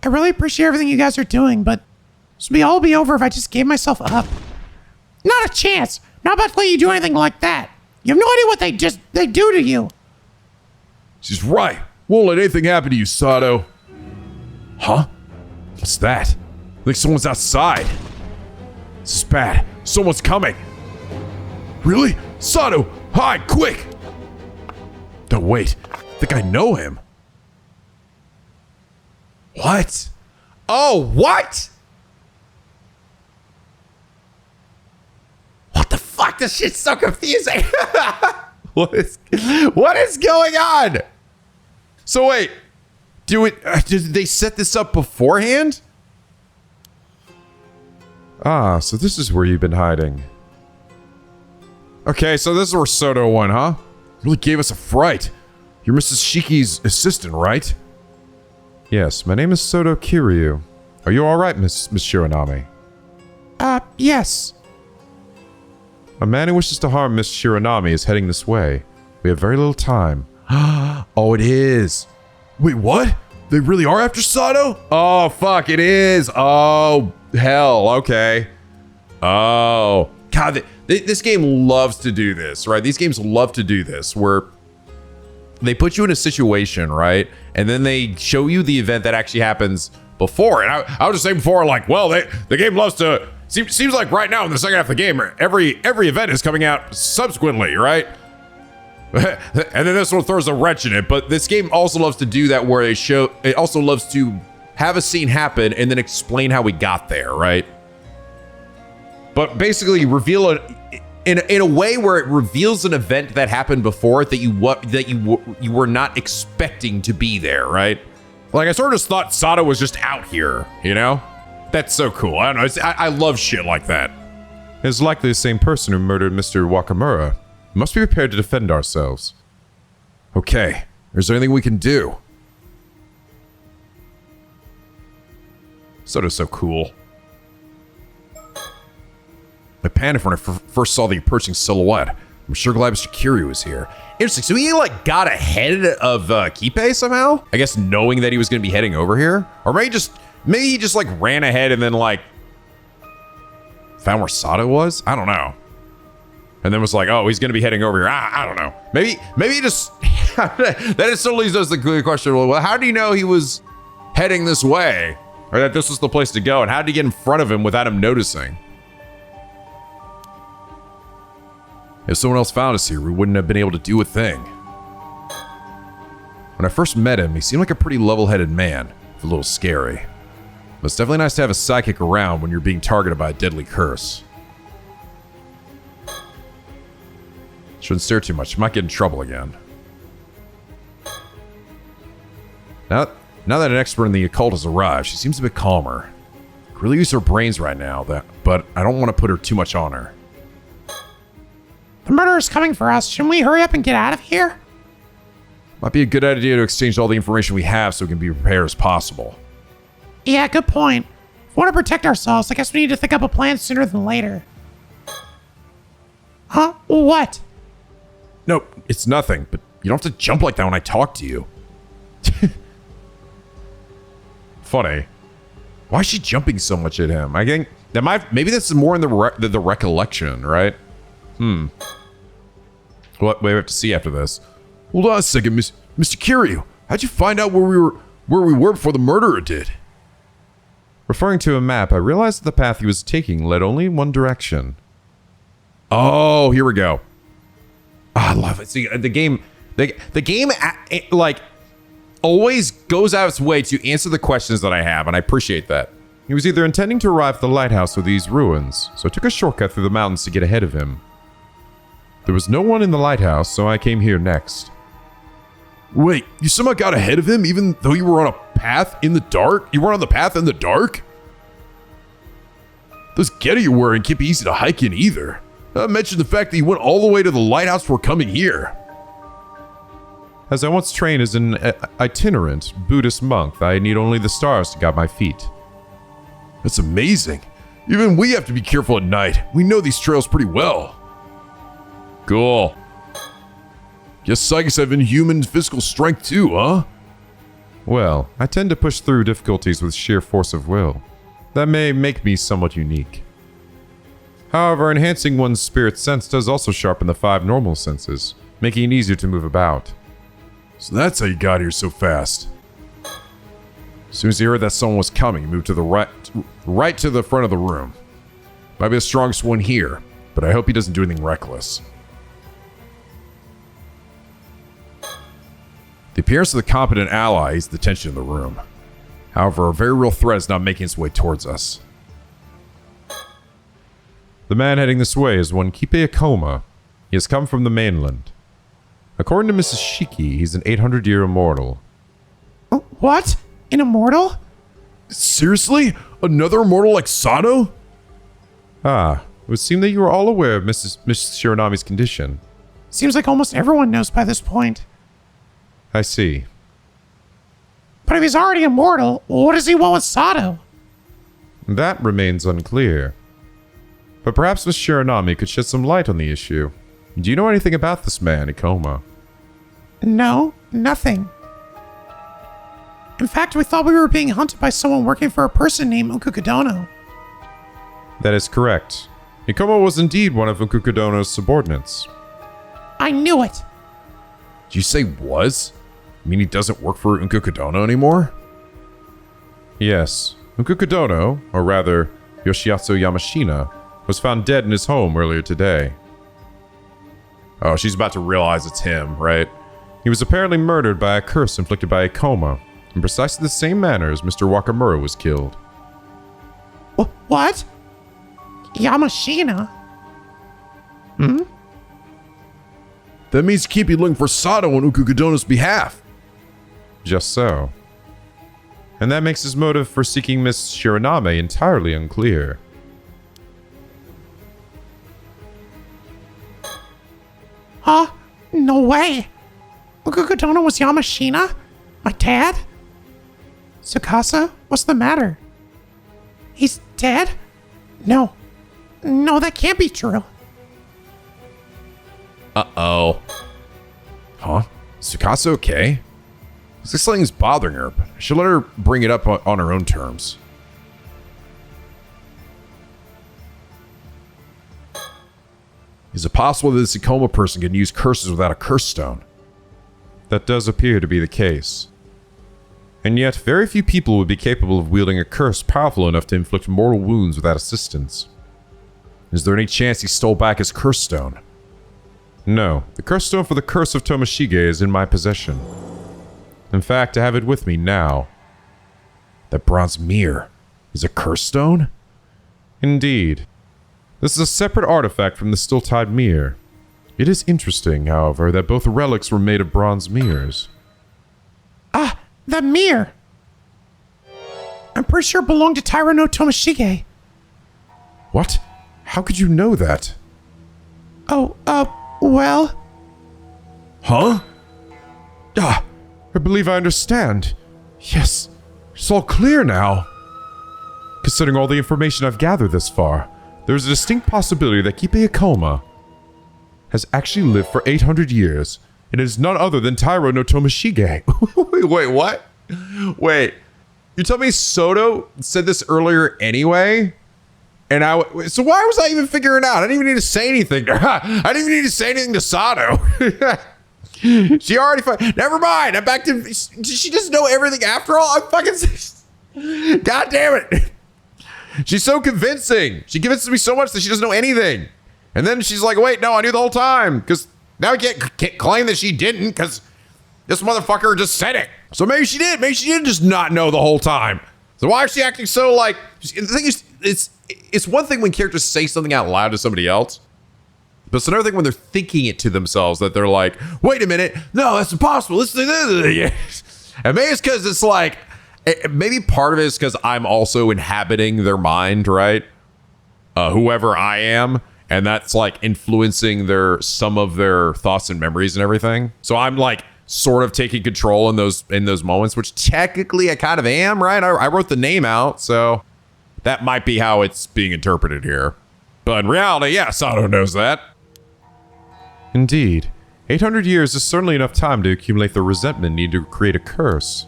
I really appreciate everything you guys are doing, but this would all be over if I just gave myself up. Not a chance. Not about to let you do anything like that. You have no idea what they do to you. She's right. Won't let anything happen to you, Sato. Huh? What's that? I think someone's outside. This is bad. Someone's coming. Really? Sato, hide, quick! No, wait. I think I know him. What? Oh, what? What the fuck? This shit's so confusing. What is going on? So wait, did they set this up beforehand? Ah, so this is where you've been hiding. Okay, so this is where Soto went, huh? Really gave us a fright. You're Mrs. Shiki's assistant, right? Yes, my name is Soto Kiryu. Are you alright, Miss Shiranami? Yes. A man who wishes to harm Miss Shiranami is heading this way. We have very little time. Oh, it is. Wait, what? They really are after Sato? Oh, fuck, it is. Oh, hell, okay. Oh, God, this game loves to do this, right? These games love to do this, where they put you in a situation, right? And then they show you the event that actually happens before. And I was just saying before, like, well, the game loves to... Seems like right now in the second half of the game, every event is coming out subsequently, right? And then this one throws a wrench in it. But this game also loves to do that, where it also loves to have a scene happen and then explain how we got there, right? But basically reveal it in a way where it reveals an event that happened before that you were not expecting to be there, right? Like, I sort of just thought Sato was just out here, you know? That's so cool. I don't know. I love shit like that. It's likely the same person who murdered Mr. Wakamura. We must be prepared to defend ourselves. Okay. Is there anything we can do? Soto's so cool. I panicked when I first saw the approaching silhouette. I'm sure glad Mr. Kiryu was here. Interesting. So he like got ahead of Kipe somehow? I guess knowing that he was going to be heading over here? Or maybe he just like ran ahead and then like found where Sato was? I don't know. And then was like, oh, he's going to be heading over here. I don't know. Maybe he just... that is still leaves us the question, well, how do you know he was heading this way? Or that this was the place to go? And how did he get in front of him without him noticing? If someone else found us here, we wouldn't have been able to do a thing. When I first met him, he seemed like a pretty level-headed man, a little scary. But it's definitely nice to have a sidekick around when you're being targeted by a deadly curse. Shouldn't stare too much, you might get in trouble again. Now that an expert in the occult has arrived, she seems a bit calmer. Could really use her brains right now, but I don't want to put her too much on her. The murderer's coming for us. Shouldn't we hurry up and get out of here? Might be a good idea to exchange all the information we have so we can be prepared as possible. Yeah, good point. If we want to protect ourselves, I guess we need to think up a plan sooner than later. Huh? What? No, it's nothing, but you don't have to jump like that when I talk to you. Funny. Why is she jumping so much at him? I think that maybe this is more in the recollection, right? What we have to see after this. Hold on a second, Mr. Kiryu. How'd you find out where we were before the murderer did? Referring to a map, I realized that the path he was taking led only in one direction. Oh, here we go. Oh, I love it. See, the game, like, always goes out its way to answer the questions that I have, and I appreciate that. He was either intending to arrive at the lighthouse or these ruins, so I took a shortcut through the mountains to get ahead of him. There was no one in the lighthouse, so I came here next. Wait, you somehow got ahead of him even though you were on a path in the dark? You were on the path in the dark? Those getter you're wearing can't be easy to hike in either. Not mention the fact that you went all the way to the lighthouse before coming here. As I once trained as an itinerant Buddhist monk, I need only the stars to guide my feet. That's amazing. Even we have to be careful at night. We know these trails pretty well. Cool. Guess psychics have inhuman physical strength too, huh? Well, I tend to push through difficulties with sheer force of will. That may make me somewhat unique. However, enhancing one's spirit sense does also sharpen the 5 normal senses, making it easier to move about. So that's how you got here so fast. As soon as he heard that someone was coming, he moved to the right to the front of the room. Might be the strongest one here, but I hope he doesn't do anything reckless. The appearance of the competent ally eased the tension in the room. However, a very real threat is not making its way towards us. The man heading this way is one Kipe Akoma. He has come from the mainland. According to Mrs. Shiki, he's an 800-year immortal. What? An immortal? Seriously? Another immortal like Sato? Ah, it would seem that you are all aware of Miss Shironami's condition. Seems like almost everyone knows by this point. I see. But if he's already immortal, what does he want with Sato? That remains unclear. But perhaps Miss Shironami could shed some light on the issue. Do you know anything about this man, Ikoma? No, nothing. In fact, we thought we were being hunted by someone working for a person named Ukukudono. That is correct. Ikoma was indeed one of Ukukudono's subordinates. I knew it! Did you say was? You mean he doesn't work for Ukukudono anymore? Yes. Ukukudono, or rather, Yoshiatsu Yamashina, was found dead in his home earlier today. Oh, she's about to realize it's him, right? He was apparently murdered by a curse inflicted by Ikoma, in precisely the same manner as Mr. Wakamura was killed. What? Yamashina? That means you can't be looking for Sato on Ukukudono's behalf. Just so. And that makes his motive for seeking Miss Shironame entirely unclear. Huh? No way! Ukukudono was Yamashina? My dad? Tsukasa? What's the matter? He's dead? No. No, that can't be true. Uh-oh. Huh? Is Tsukasa okay? Looks like something's bothering her, but I should let her bring it up on her own terms. Is it possible that this Ikoma person can use curses without a curse stone? That does appear to be the case. And yet, very few people would be capable of wielding a curse powerful enough to inflict mortal wounds without assistance. Is there any chance he stole back his curse stone? No, the curse stone for the curse of Tomoshige is in my possession. In fact, I have it with me now. That bronze mirror is a curse stone? Indeed. This is a separate artifact from the still-tide mirror. It is interesting, however, that both relics were made of bronze mirrors. That mirror. I'm pretty sure it belonged to Taira no Tomoshige. What? How could you know that? Oh, well... Huh? Ah, I believe I understand. Yes, it's all clear now. Considering all the information I've gathered this far, there's a distinct possibility that Kipe Akoma has actually lived for 800 years, and it is none other than Taira no Tomoshige. Wait, what? Wait, you told me Soto said this earlier anyway? And so why was I even figuring it out? I didn't even need to say anything to her. I didn't even need to say anything to Sato. She already, never mind. I'm back to, she doesn't know everything after all. I'm fucking, God damn it. She's so convincing. She convinces me so much that she doesn't know anything. And then she's like, wait, no, I knew the whole time. Because now I can't claim that she didn't because this motherfucker just said it. So maybe she did. Maybe she did just not know the whole time. So why is she acting so like, the thing is, it's one thing when characters say something out loud to somebody else. But it's another thing when they're thinking it to themselves that they're like, wait a minute. No, that's impossible. Listen to this. And maybe it's because it's like, maybe part of it is because I'm also inhabiting their mind, right? Whoever I am. And that's like influencing some of their thoughts and memories and everything. So I'm like sort of taking control in those moments, which technically I kind of am, right? I wrote the name out, so that might be how it's being interpreted here. But in reality, yeah, Sato knows that. Indeed. 800 years is certainly enough time to accumulate the resentment needed to create a curse.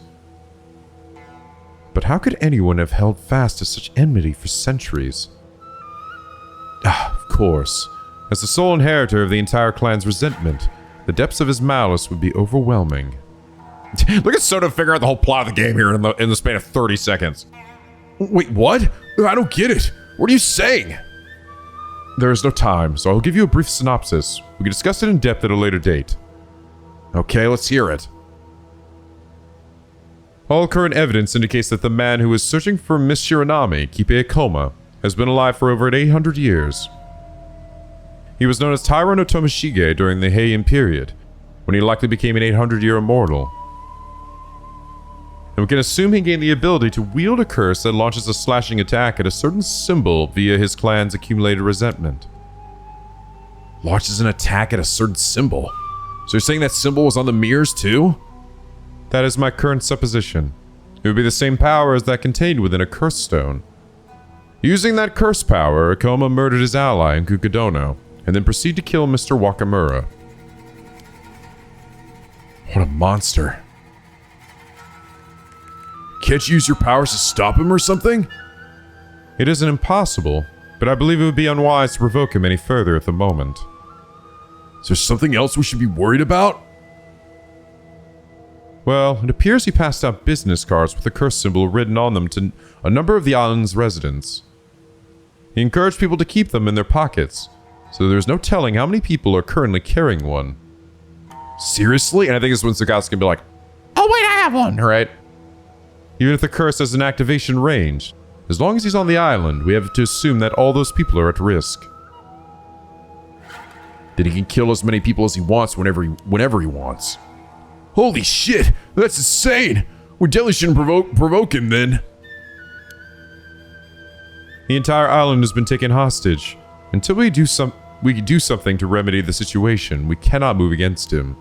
But how could anyone have held fast to such enmity for centuries? Of course. As the sole inheritor of the entire clan's resentment, the depths of his malice would be overwhelming. Look at Soto figure out the whole plot of the game here in the span of 30 seconds. Wait, what? I don't get it. What are you saying? There is no time, so I'll give you a brief synopsis. We can discuss it in depth at a later date. Okay, let's hear it. All current evidence indicates that the man who is searching for Miss Shiranami, Kipe Akoma, has been alive for over 800 years. He was known as Taira no Tomoshige during the Heian period, when he likely became an 800-year immortal. And we can assume he gained the ability to wield a curse that launches a slashing attack at a certain symbol via his clan's accumulated resentment. Launches an attack at a certain symbol? So you're saying that symbol was on the mirrors too? That is my current supposition. It would be the same power as that contained within a curse stone. Using that curse power, Akoma murdered his ally in Kukudono, and then proceeded to kill Mr. Wakamura. What a monster. Can't you use your powers to stop him or something? It isn't impossible, but I believe it would be unwise to provoke him any further at the moment. Is there something else we should be worried about? Well, it appears he passed out business cards with the curse symbol written on them to a number of the island's residents. He encouraged people to keep them in their pockets, so there's no telling how many people are currently carrying one. Seriously? And I think it's when Sakatsu's gonna be like, Oh wait, I have one! right? Even if the curse has an activation range, as long as he's on the island, we have to assume that all those people are at risk. Then he can kill as many people as he wants whenever he wants. Holy shit, that's insane! We definitely shouldn't provoke him then. The entire island has been taken hostage. Until we do something to remedy the situation, we cannot move against him.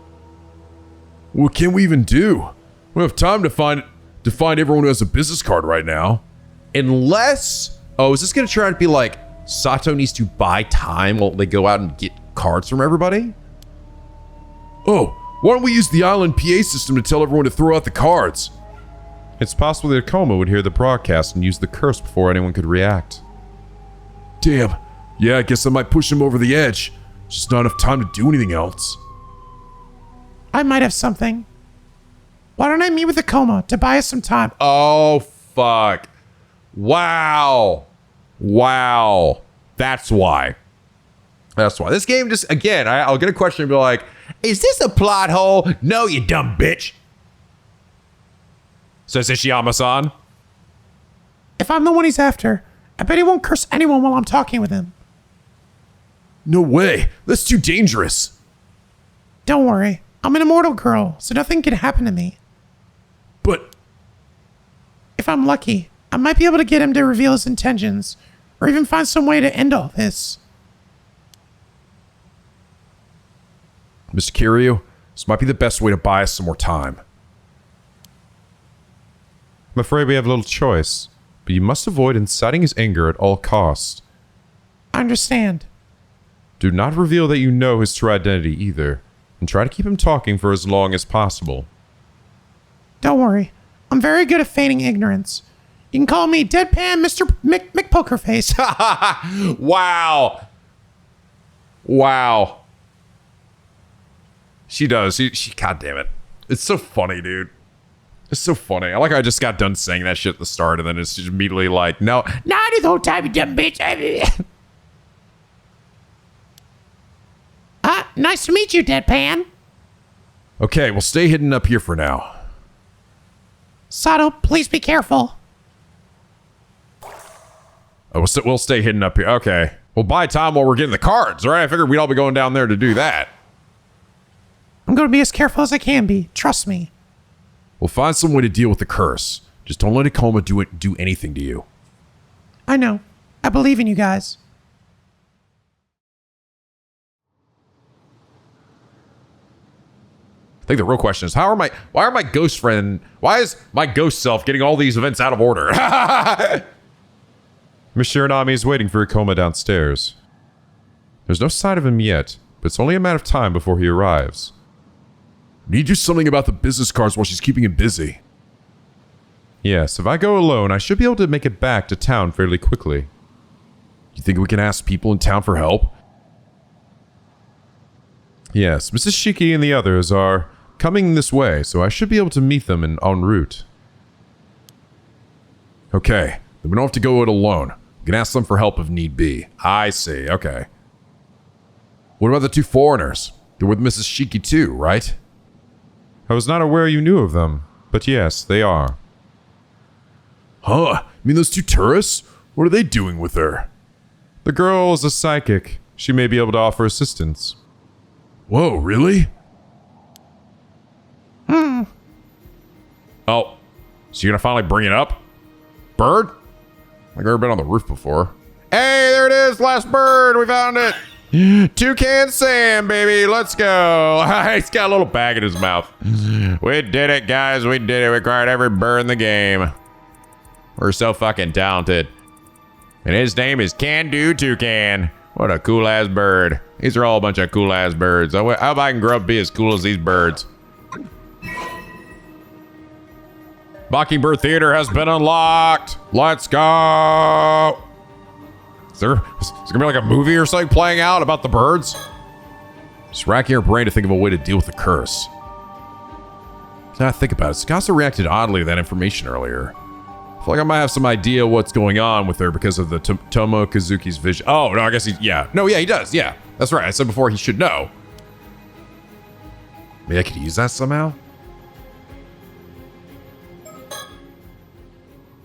What can we even do? We don't have time to find everyone who has a business card right now. Unless, is this gonna try to be like Sato needs to buy time while they go out and get cards from everybody? Oh, why don't we use the island PA system to tell everyone to throw out the cards? It's possible that Akoma would hear the broadcast and use the curse before anyone could react. Damn. Yeah, I guess I might push him over the edge. Just not enough time to do anything else. I might have something. Why don't I meet with Akoma to buy us some time? Oh, fuck. Wow. That's why. This game just, again, I'll get a question and be like, is this a plot hole? No, you dumb bitch. Says Ishiyama-san. If I'm the one he's after, I bet he won't curse anyone while I'm talking with him. No way. That's too dangerous. Don't worry. I'm an immortal girl, so nothing can happen to me. But If I'm lucky, I might be able to get him to reveal his intentions, or even find some way to end all this. Mr. Kiryu, this might be the best way to buy us some more time. I'm afraid we have little choice, but you must avoid inciting his anger at all costs. I understand. Do not reveal that you know his true identity either, and try to keep him talking for as long as possible. Don't worry. I'm very good at feigning ignorance. You can call me Deadpan Mr. McPokerface. Wow. Wow. She does. She God damn it. It's so funny, dude. It's so funny. I like how I just got done saying that shit at the start, and then it's just immediately like, no, not this whole time, you dumb bitch. Nice to meet you, Deadpan. Okay, we'll stay hidden up here for now. Sato, please be careful. Oh, we'll stay hidden up here. Okay. We'll buy time while we're getting the cards, all right? I figured we'd all be going down there to do that. I'm going to be as careful as I can be. Trust me. We'll find some way to deal with the curse. Just don't let NicoB do anything to you. I know. I believe in you guys. I think the real question is, why is my ghost self getting all these events out of order? Monsieur Nami is waiting for Ikoma downstairs. There's no sign of him yet, but it's only a matter of time before he arrives. Need to do something about the business cards while she's keeping him busy. Yes, if I go alone, I should be able to make it back to town fairly quickly. You think we can ask people in town for help? Yes, Mrs. Shiki and the others are coming this way, so I should be able to meet them en route. Okay, then we don't have to go it alone. We can ask them for help if need be. I see, okay. What about the two foreigners? They're with Mrs. Shiki too, right? I was not aware you knew of them, but yes, they are. Huh? You mean those two tourists? What are they doing with her? The girl is a psychic. She may be able to offer assistance. Whoa, really? Oh, so you're gonna finally bring it up? Bird? I've never been on the roof before. Hey, there it is, last bird, we found it. Toucan Sam, baby, let's go. He's got a little bag in his mouth. We did it, guys, we did it. We caught every bird in the game. We're so fucking talented. And his name is Can Do Toucan. What a cool ass bird. These are all a bunch of cool ass birds. How about I can grow up to be as cool as these birds? Mockingbird Theater has been unlocked. Let's go. Is there gonna be like a movie or something playing out about the birds? Just racking her brain to think of a way to deal with the curse. Now I think about it, Tsukasa reacted oddly to that information earlier. I feel like I might have some idea what's going on with her because of the Tomo Kazuki's vision. Oh, no, I guess yeah. No, yeah, he does. Yeah, that's right. I said before he should know. Maybe I could use that somehow?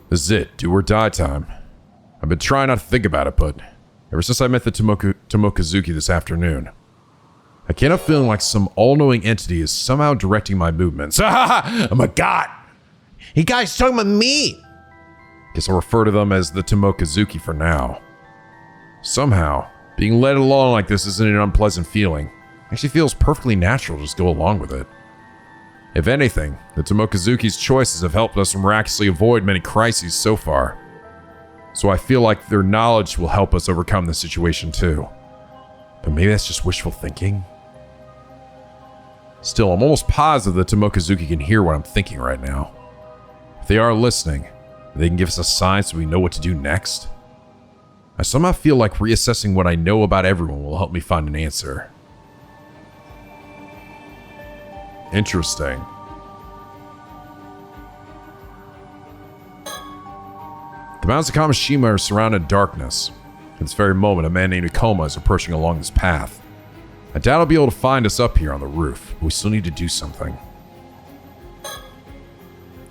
This is it. Do or die time. I've been trying not to think about it, but ever since I met the Tomo Kazuki this afternoon, I can't help feeling like some all-knowing entity is somehow directing my movements. Oh my god! You guys talking about me? Guess I'll refer to them as the Tomo Kazuki for now. Somehow, being led along like this isn't an unpleasant feeling. It actually feels perfectly natural to just go along with it. If anything, the Tomo Kazuki's choices have helped us miraculously avoid many crises so far. So I feel like their knowledge will help us overcome the situation too. But maybe that's just wishful thinking? Still, I'm almost positive the Tomo Kazuki can hear what I'm thinking right now. If they are listening, they can give us a sign so we know what to do next. I somehow feel like reassessing what I know about everyone will help me find an answer. Interesting. The mountains of Kamishima are surrounded in darkness. At this very moment, a man named Ikoma is approaching along this path. I doubt he'll be able to find us up here on the roof, but we still need to do something.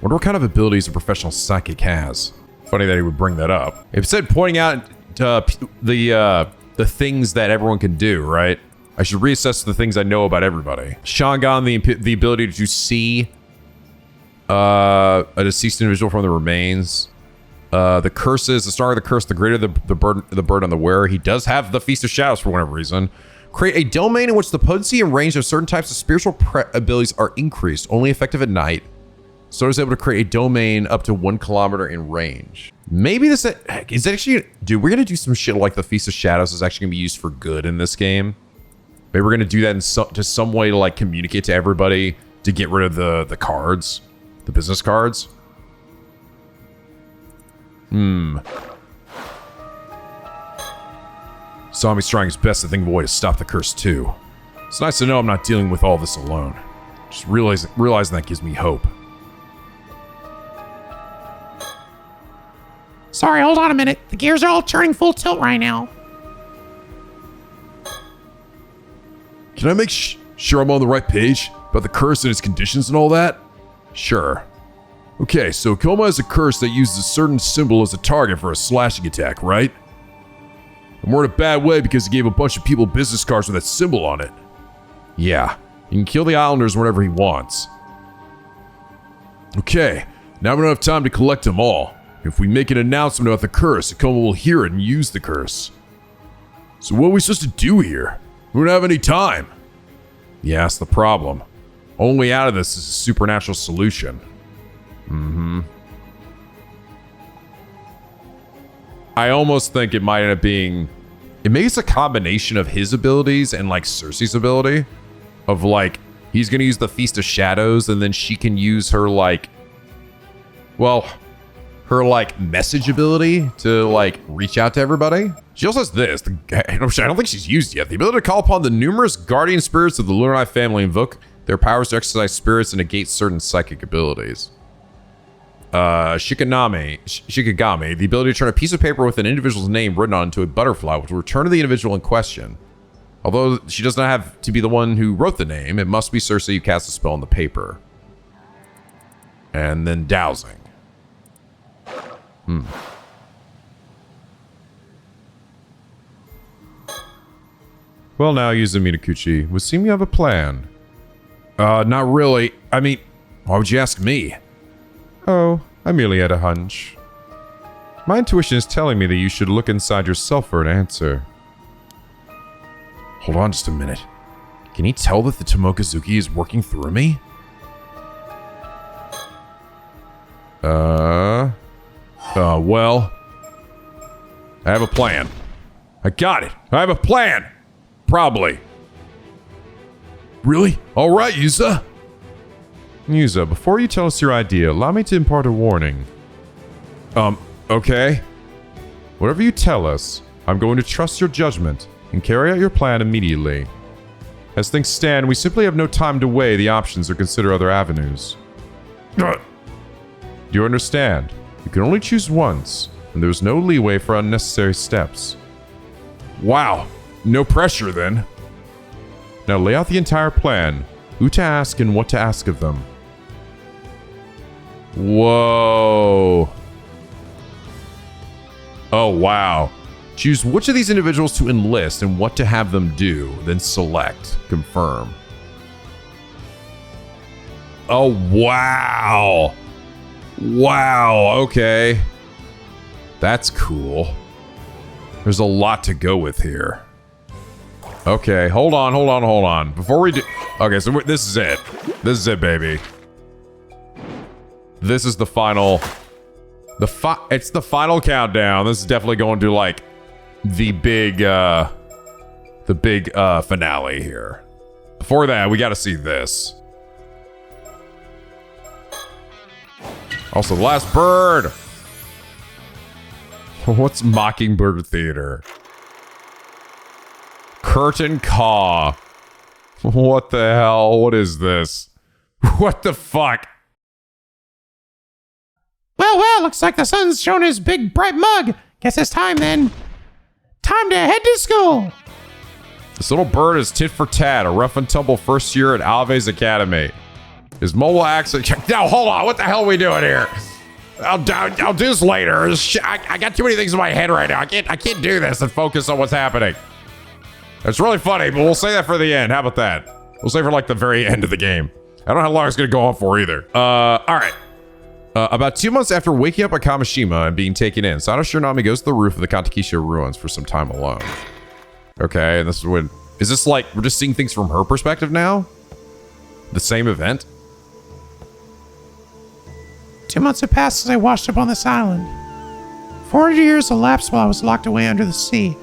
Wonder what kind of abilities a professional psychic has. Funny that he would bring that up. If it said pointing out the things that everyone can do, right? I should reassess the things I know about everybody. Shangan, the ability to see A deceased individual from the remains. The curses, the stronger the curse, the greater the burden on the wearer. He does have the Feast of Shadows for whatever reason. Create a domain in which the potency and range of certain types of spiritual abilities are increased, only effective at night. So is able to create a domain up to 1 kilometer in range. Maybe this is actually, dude, we're gonna do some shit like the Feast of Shadows is actually gonna be used for good in this game. Maybe we're gonna do that in some way to like communicate to everybody to get rid of the cards, the business cards. Zombie's trying his best to think of a way to stop the curse too. It's nice to know I'm not dealing with all this alone. Just realizing that gives me hope. Sorry, hold on a minute. The gears are all turning full tilt right now. Can I make sure I'm on the right page about the curse and its conditions and all that? Sure. Okay, so Coma has a curse that uses a certain symbol as a target for a slashing attack, right? And we're in a bad way because he gave a bunch of people business cards with that symbol on it. Yeah, he can kill the islanders whenever he wants. Okay, now we don't have time to collect them all. If we make an announcement about the curse, Akoma will hear it and use the curse. So what are we supposed to do here? We don't have any time. Yeah, that's the problem. Only out of this is a supernatural solution. I almost think it might end up being... It makes a combination of his abilities and like Cersei's ability. Of like, he's gonna use the Feast of Shadows and then she can use her like... Well... her like message ability to like reach out to everybody. She also has this, I don't think she's used yet. The ability to call upon the numerous guardian spirits of the Lunai family, invoke their powers to exercise spirits and negate certain psychic abilities. Shikigami, the ability to turn a piece of paper with an individual's name written on into a butterfly, which will return to the individual in question. Although she does not have to be the one who wrote the name, it must be Cersei who cast a spell on the paper. And then dowsing. Well now, Yuzu Minakuchi, would seem you have a plan. Not really. I mean, why would you ask me? Oh, I merely had a hunch. My intuition is telling me that you should look inside yourself for an answer. Hold on just a minute. Can he tell that the Tomokazuki is working through me? Well, I have a plan. I got it. I have a plan. Probably. Really? Alright, Yuza. Yuza, before you tell us your idea, allow me to impart a warning. Okay. Whatever you tell us, I'm going to trust your judgment and carry out your plan immediately. As things stand, we simply have no time to weigh the options or consider other avenues. Do you understand? You can only choose once, and there's no leeway for unnecessary steps. Wow. No pressure then. Now lay out the entire plan, who to ask and what to ask of them. Whoa. Oh, wow. Choose which of these individuals to enlist and what to have them do, then select. Confirm. Oh, wow. Wow, okay. That's cool. There's a lot to go with here. Okay, hold on. Before we do... Okay, so this is it. This is it, baby. This is the final... It's the final countdown. This is definitely going to, like, the big finale here. Before that, we gotta see this. Also, the last bird! What's Mockingbird Theater? Curtain Caw. What the hell? What is this? What the fuck? Well, looks like the sun's shown his big bright mug. Guess it's time then. Time to head to school. This little bird is tit for tat, a rough and tumble first year at Alves Academy. His mobile accent... No, hold on. What the hell are we doing here? I'll do this later. I got too many things in my head right now. I can't do this and focus on what's happening. It's really funny, but we'll say that for the end. How about that? We'll say for like the very end of the game. I don't know how long it's gonna go on for either. All right. About 2 months after waking up at Kamishima and being taken in, Sano Shiranami goes to the roof of the Kantakisho ruins for some time alone. Okay, and this is when... Is this like, we're just seeing things from her perspective now? The same event? 2 months have passed since I washed up on this island. 400 years elapsed while I was locked away under the sea,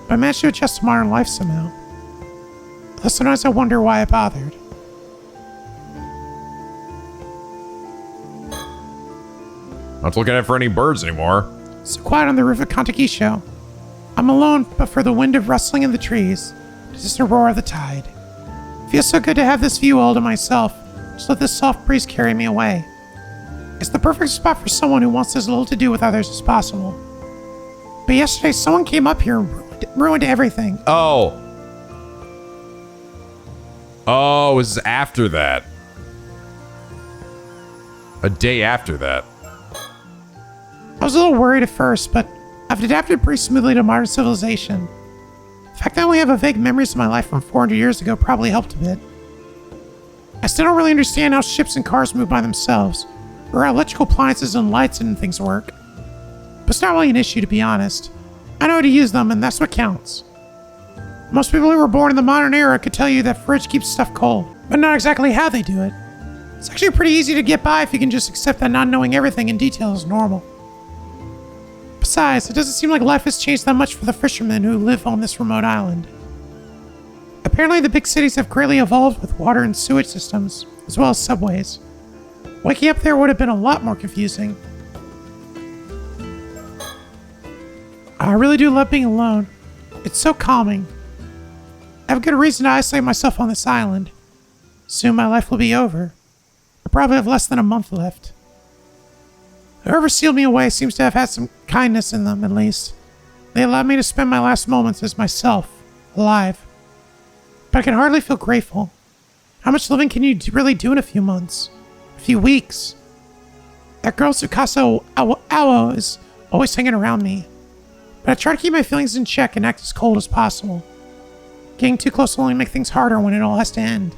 but I managed to adjust to modern life somehow. Though sometimes I wonder why I bothered. Not looking at for any birds anymore. So quiet on the roof of Kantakisho. I'm alone, but for the wind of rustling in the trees, just the roar of the tide. Feels so good to have this view all to myself. Just let this soft breeze carry me away. It's the perfect spot for someone who wants as little to do with others as possible. But yesterday, someone came up here and ruined everything. Oh. Oh, it was after that. A day after that. I was a little worried at first, but I've adapted pretty smoothly to modern civilization. The fact that I only have a vague memories of my life from 400 years ago probably helped a bit. I still don't really understand how ships and cars move by themselves, or how electrical appliances and lights and things work. But it's not really an issue, to be honest. I know how to use them, and that's what counts. Most people who were born in the modern era could tell you that fridge keeps stuff cold, but not exactly how they do it. It's actually pretty easy to get by if you can just accept that not knowing everything in detail is normal. Besides, it doesn't seem like life has changed that much for the fishermen who live on this remote island. Apparently, the big cities have greatly evolved with water and sewage systems, as well as subways. Waking up there would have been a lot more confusing. I really do love being alone. It's so calming. I have good reason to isolate myself on this island. Soon my life will be over. I probably have less than a month left. Whoever sealed me away seems to have had some kindness in them, at least. They allowed me to spend my last moments as myself, alive. But I can hardly feel grateful. How much living can you really do in a few months? A few weeks? That girl Tsukasa Awo is always hanging around me. But I try to keep my feelings in check and act as cold as possible. Getting too close will only make things harder when it all has to end.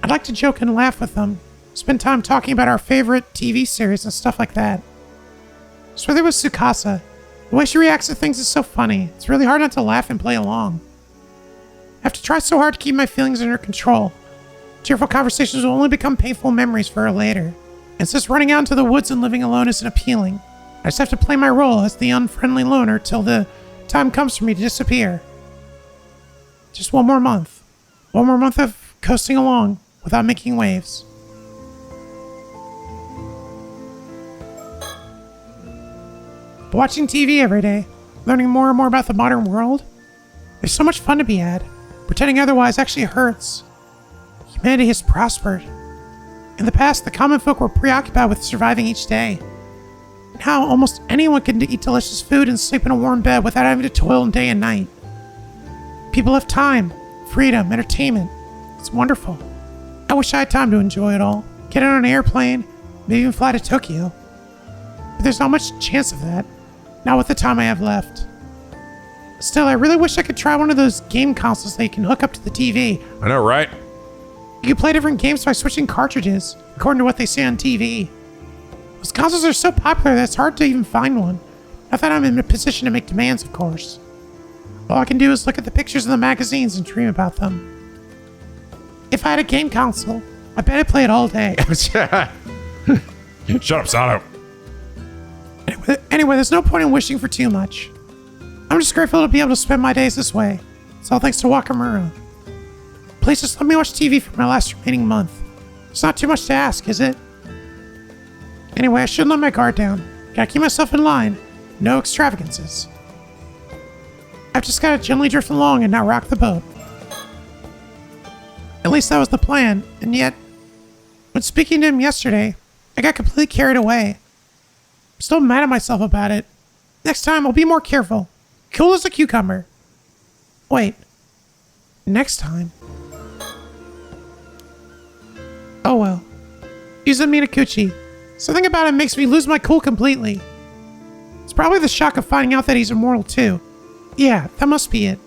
I'd like to joke and laugh with them. Spend time talking about our favorite TV series and stuff like that. So there was Tsukasa. The way she reacts to things is so funny. It's really hard not to laugh and play along. I have to try so hard to keep my feelings under control. Tearful conversations will only become painful memories for her later. And since running out into the woods and living alone isn't appealing, I just have to play my role as the unfriendly loner till the time comes for me to disappear. Just one more month. One more month of coasting along without making waves. But watching TV every day, learning more and more about the modern world, there's so much fun to be had. Pretending otherwise actually hurts. Humanity has prospered. In the past, the common folk were preoccupied with surviving each day. Now, almost anyone can eat delicious food and sleep in a warm bed without having to toil day and night. People have time, freedom, entertainment. It's wonderful. I wish I had time to enjoy it all. Get on an airplane, maybe even fly to Tokyo. But there's not much chance of that. Not with the time I have left. Still, I really wish I could try one of those game consoles that you can hook up to the TV. I know, right? You can play different games by switching cartridges, according to what they say on TV. Those consoles are so popular that it's hard to even find one. Not that I'm in a position to make demands, of course. All I can do is look at the pictures in the magazines and dream about them. If I had a game console, I bet I'd play it all day. Shut up, Sano. Anyway, there's no point in wishing for too much. I'm just grateful to be able to spend my days this way. It's all thanks to Wakamura. Please just let me watch TV for my last remaining month. It's not too much to ask, is it? Anyway, I shouldn't let my guard down. Gotta keep myself in line. No extravagances. I've just gotta gently drift along and not rock the boat. At least that was the plan, and yet, when speaking to him yesterday, I got completely carried away. I'm still mad at myself about it. Next time, I'll be more careful. Cool as a cucumber. Wait. Next time. Oh well. He's a Minakuchi. Something about him makes me lose my cool completely. It's probably the shock of finding out that he's immortal too. Yeah, that must be it.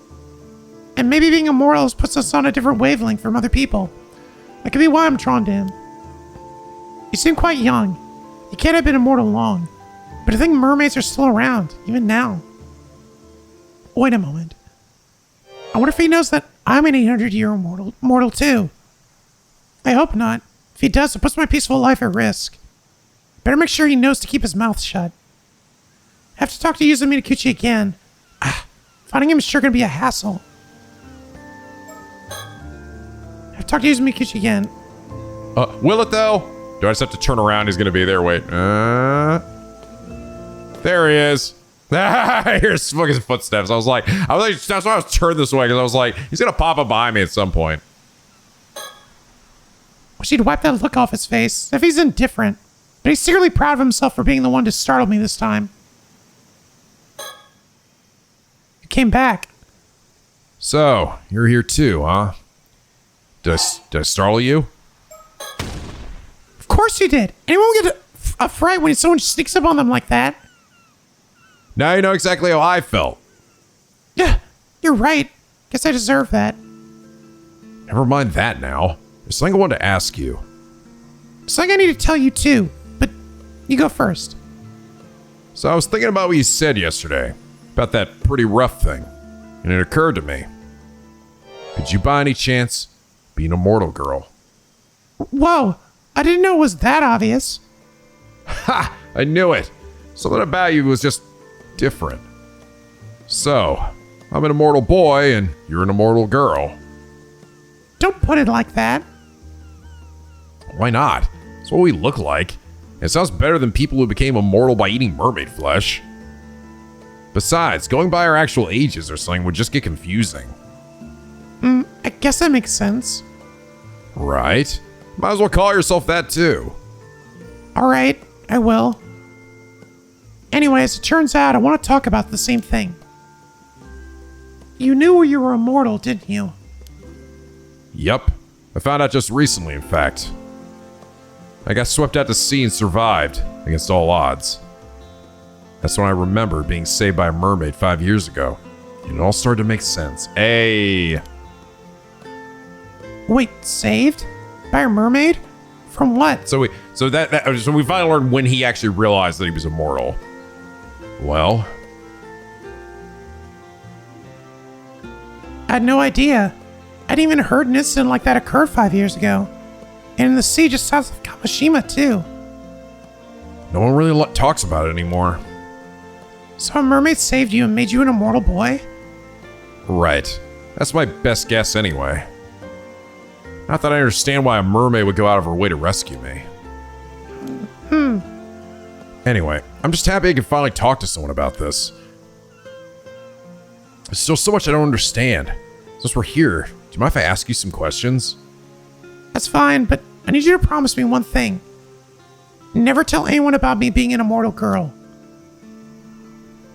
And maybe being immortal puts us on a different wavelength from other people. That could be why I'm drawn to him. You seem quite young. You can't have been immortal long. But I think mermaids are still around, even now. Wait a moment. I wonder if he knows that I'm an 800-year mortal too. I hope not. If he does, it puts my peaceful life at risk. Better make sure he knows to keep his mouth shut. I have to talk to Yuzumi Nikuchi again. Finding him is sure going to be a hassle. I have to talk to Yuzumi Nikuchi again. Will it though? Do I just have to turn around? He's gonna be there. Wait. There he is. I hear fucking footsteps. That's why I was turned this way, because I was like, he's gonna pop up behind me at some point. Wish he'd wipe that look off his face. If he's indifferent. But he's secretly proud of himself for being the one to startle me this time. You came back. So, you're here too, huh? Did I startle you? Of course you did. Anyone would get a fright when someone sneaks up on them like that. Now you know exactly how I felt. Yeah, you're right. Guess I deserve that. Never mind that now. There's something I wanted to ask you. Something I need to tell you too, but you go first. So I was thinking about what you said yesterday, about that pretty rough thing, and it occurred to me. Could you by any chance be an immortal girl? Whoa, I didn't know it was that obvious. Ha! I knew it. Something about you was just different. So, I'm an immortal boy and you're an immortal girl. Don't put it like that. Why not? It's what we look like. It sounds better than people who became immortal by eating mermaid flesh. Besides, going by our actual ages or something would just get confusing. I guess that makes sense. Right? Might as well call yourself that too. Alright, I will. Anyway, as it turns out, I want to talk about the same thing. You knew you were immortal, didn't you? Yep. I found out just recently, in fact. I got swept out to sea and survived, against all odds. That's when I remembered being saved by a mermaid 5 years ago. And it all started to make sense. Hey! Wait, saved? By a mermaid? From what? So we finally learned when he actually realized that he was immortal. Well, I had no idea. I hadn't even heard an incident like that occurred 5 years ago. And in the sea just south of Kamishima, too. no one really talks about it anymore. So a mermaid saved you and made you an immortal boy? Right. That's my best guess anyway. Not that I understand why a mermaid would go out of her way to rescue me. Anyway, I'm just happy I can finally talk to someone about this. There's still so much I don't understand. Since we're here, do you mind if I ask you some questions? That's fine, but I need you to promise me one thing. Never tell anyone about me being an immortal girl.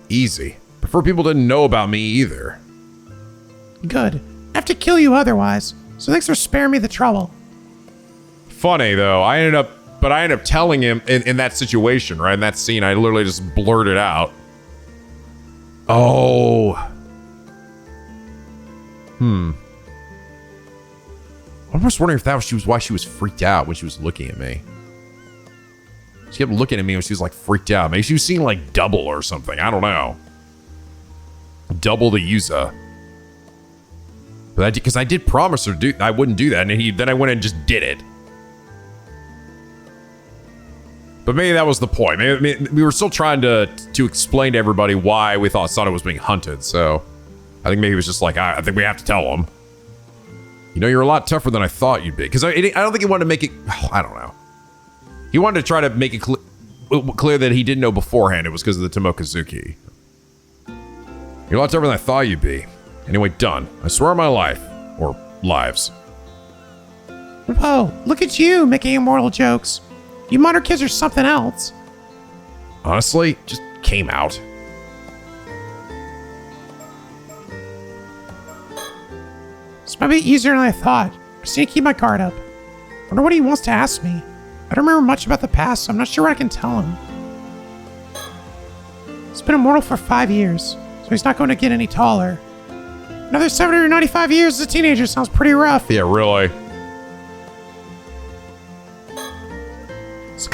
Easy. Prefer people didn't know about me either. Good. I have to kill you otherwise, so thanks for sparing me the trouble. Funny though, I ended up telling him in that situation, right? In that scene, I literally just blurted out. Oh. I'm just wondering if that was why she was freaked out when she was looking at me. She kept looking at me when she was like freaked out. Maybe she was seeing like double or something. I don't know. Double the Yuza. But because I did promise her I wouldn't do that, and then I went and just did it. But maybe that was the point. Maybe we were still trying to explain to everybody why we thought Sato was being hunted. So I think maybe it was just like, I think we have to tell him. You know, you're a lot tougher than I thought you'd be. Because I don't think he wanted to make it... I don't know. He wanted to try to make it clear that he didn't know beforehand it was because of the Tomokazuki. You're a lot tougher than I thought you'd be. Anyway, done. I swear on my life. Or lives. Whoa, look at you making immortal jokes. You modern kids are something else. Honestly, just came out. This might be easier than I thought. I just need to keep my guard up. Wonder what he wants to ask me. I don't remember much about the past, so I'm not sure what I can tell him. He's been immortal for 5 years, so he's not going to get any taller. Another 795 years as a teenager sounds pretty rough. Yeah, really.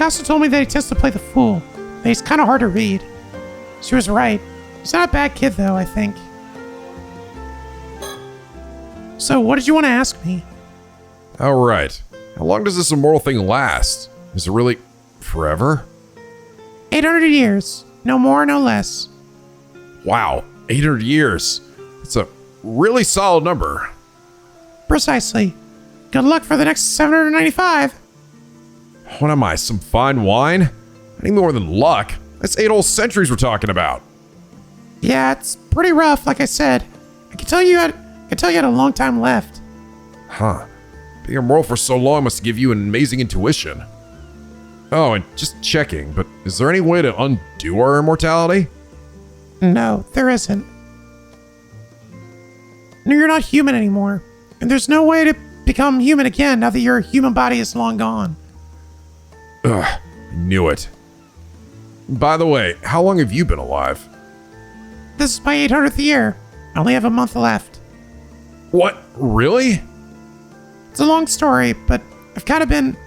Picasso told me that he tends to play the fool, that he's kind of hard to read. She was right. He's not a bad kid, though, I think. So, what did you want to ask me? Alright. How long does this immortal thing last? Is it really forever? 800 years. No more, no less. Wow, 800 years. That's a really solid number. Precisely. Good luck for the next 795. What am I, some fine wine? I need more than luck. That's 8 whole centuries we're talking about. Yeah, it's pretty rough, like I said. I can tell you had a long time left. Huh. Being immortal for so long must give you an amazing intuition. Oh, and just checking, but is there any way to undo our immortality? No, there isn't. No, you're not human anymore. And there's no way to become human again now that your human body is long gone. Ugh, I knew it. By the way, how long have you been alive? This is my 800th year. I only have a month left. What? Really? It's a long story, but I've kind of been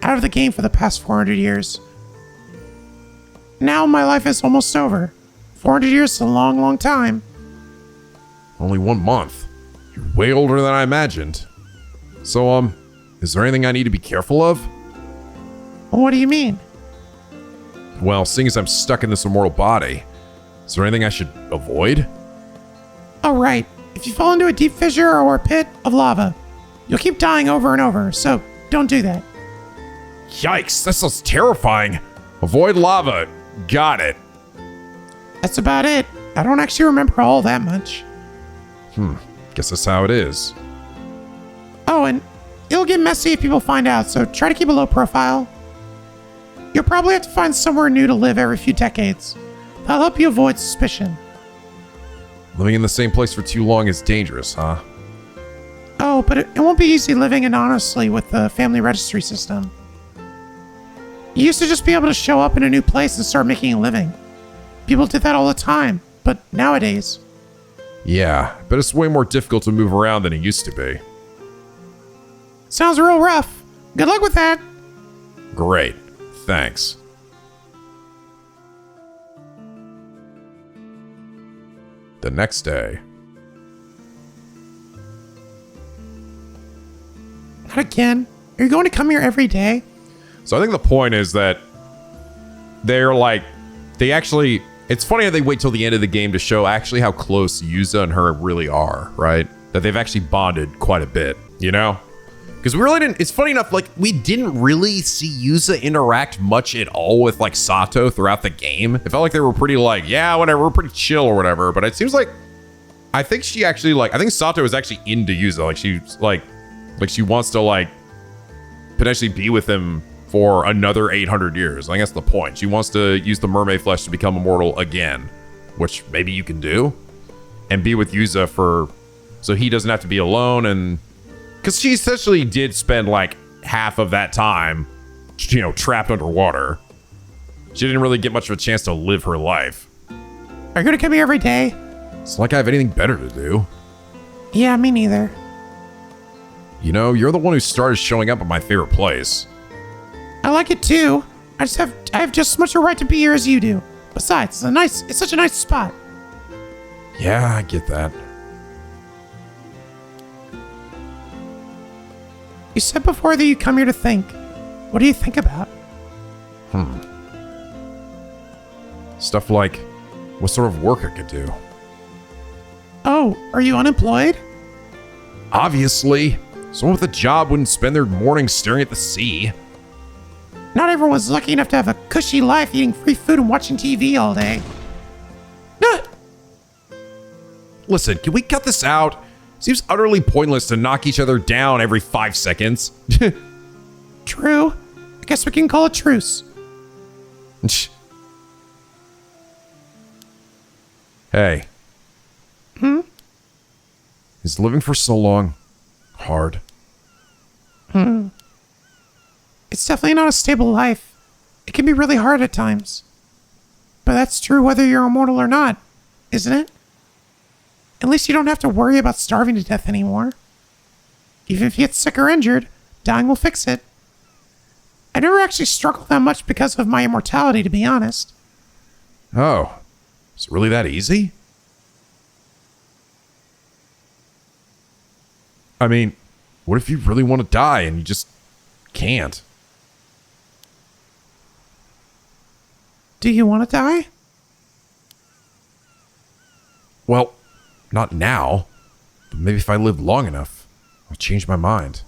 out of the game for the past 400 years. Now my life is almost over. 400 years is a long, long time. Only 1 month. You're way older than I imagined. So, is there anything I need to be careful of? What do you mean? Well, seeing as I'm stuck in this immortal body, is there anything I should avoid? Oh, right. If you fall into a deep fissure or a pit of lava, you'll keep dying over and over, so don't do that. Yikes, that sounds terrifying. Avoid lava. Got it. That's about it. I don't actually remember all that much. Guess that's how it is. Oh, and it'll get messy if people find out, so try to keep a low profile. You'll probably have to find somewhere new to live every few decades. That'll help you avoid suspicion. Living in the same place for too long is dangerous, huh? Oh, but it won't be easy living anonymously with the family registry system. You used to just be able to show up in a new place and start making a living. People did that all the time, but nowadays... Yeah, but it's way more difficult to move around than it used to be. Sounds real rough. Good luck with that. Great. Thanks. The next day. Not again. Are you going to come here every day? So I think the point is that it's funny how they wait till the end of the game to show actually how close Yuza and her really are, right? That they've actually bonded quite a bit, you know? Because we really didn't, it's funny enough, like, we didn't really see Yuza interact much at all with, like, Sato throughout the game. It felt like they were pretty, like, yeah, whatever, we're pretty chill or whatever. But it seems like, I think she actually, like, I think Sato is actually into Yuza. Like, she's, like she wants to, like, potentially be with him for another 800 years. I think that's the point. She wants to use the mermaid flesh to become immortal again, which maybe you can do, and be with Yuza so he doesn't have to be alone. And because she essentially did spend like half of that time, you know, trapped underwater. She didn't really get much of a chance to live her life. Are you going to come here every day? It's like I have anything better to do. Yeah, me neither. You know, you're the one who started showing up at my favorite place. I like it too. I have just as much a right to be here as you do. Besides, it's such a nice spot. Yeah, I get that. You said before that you come here to think. What do you think about? Stuff like what sort of work I could do. Oh, are you unemployed? Obviously. Someone with a job wouldn't spend their mornings staring at the sea. Not everyone's lucky enough to have a cushy life eating free food and watching TV all day. Listen, can we cut this out? Seems utterly pointless to knock each other down every 5 seconds. True. I guess we can call it truce. Hey. Is living for so long hard? It's definitely not a stable life. It can be really hard at times. But that's true whether you're immortal or not, isn't it? At least you don't have to worry about starving to death anymore. Even if you get sick or injured, dying will fix it. I never actually struggled that much because of my immortality, to be honest. Oh, is it really that easy? I mean, what if you really want to die and you just can't? Do you want to die? Well, not now. But maybe if I live long enough, I'll change my mind.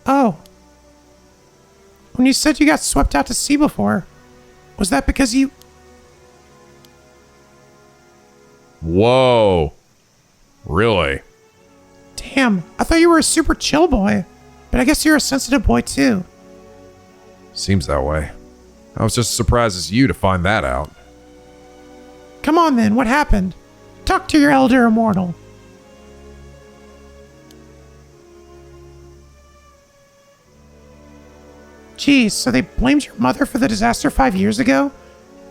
Oh. When you said you got swept out to sea before, was that because you... Whoa. Really? Damn, I thought you were a super chill boy. But I guess you're a sensitive boy too. Seems that way. I was just as surprised as you to find that out. Come on then, what happened? Talk to your elder immortal. Geez, so they blamed your mother for the disaster 5 years ago?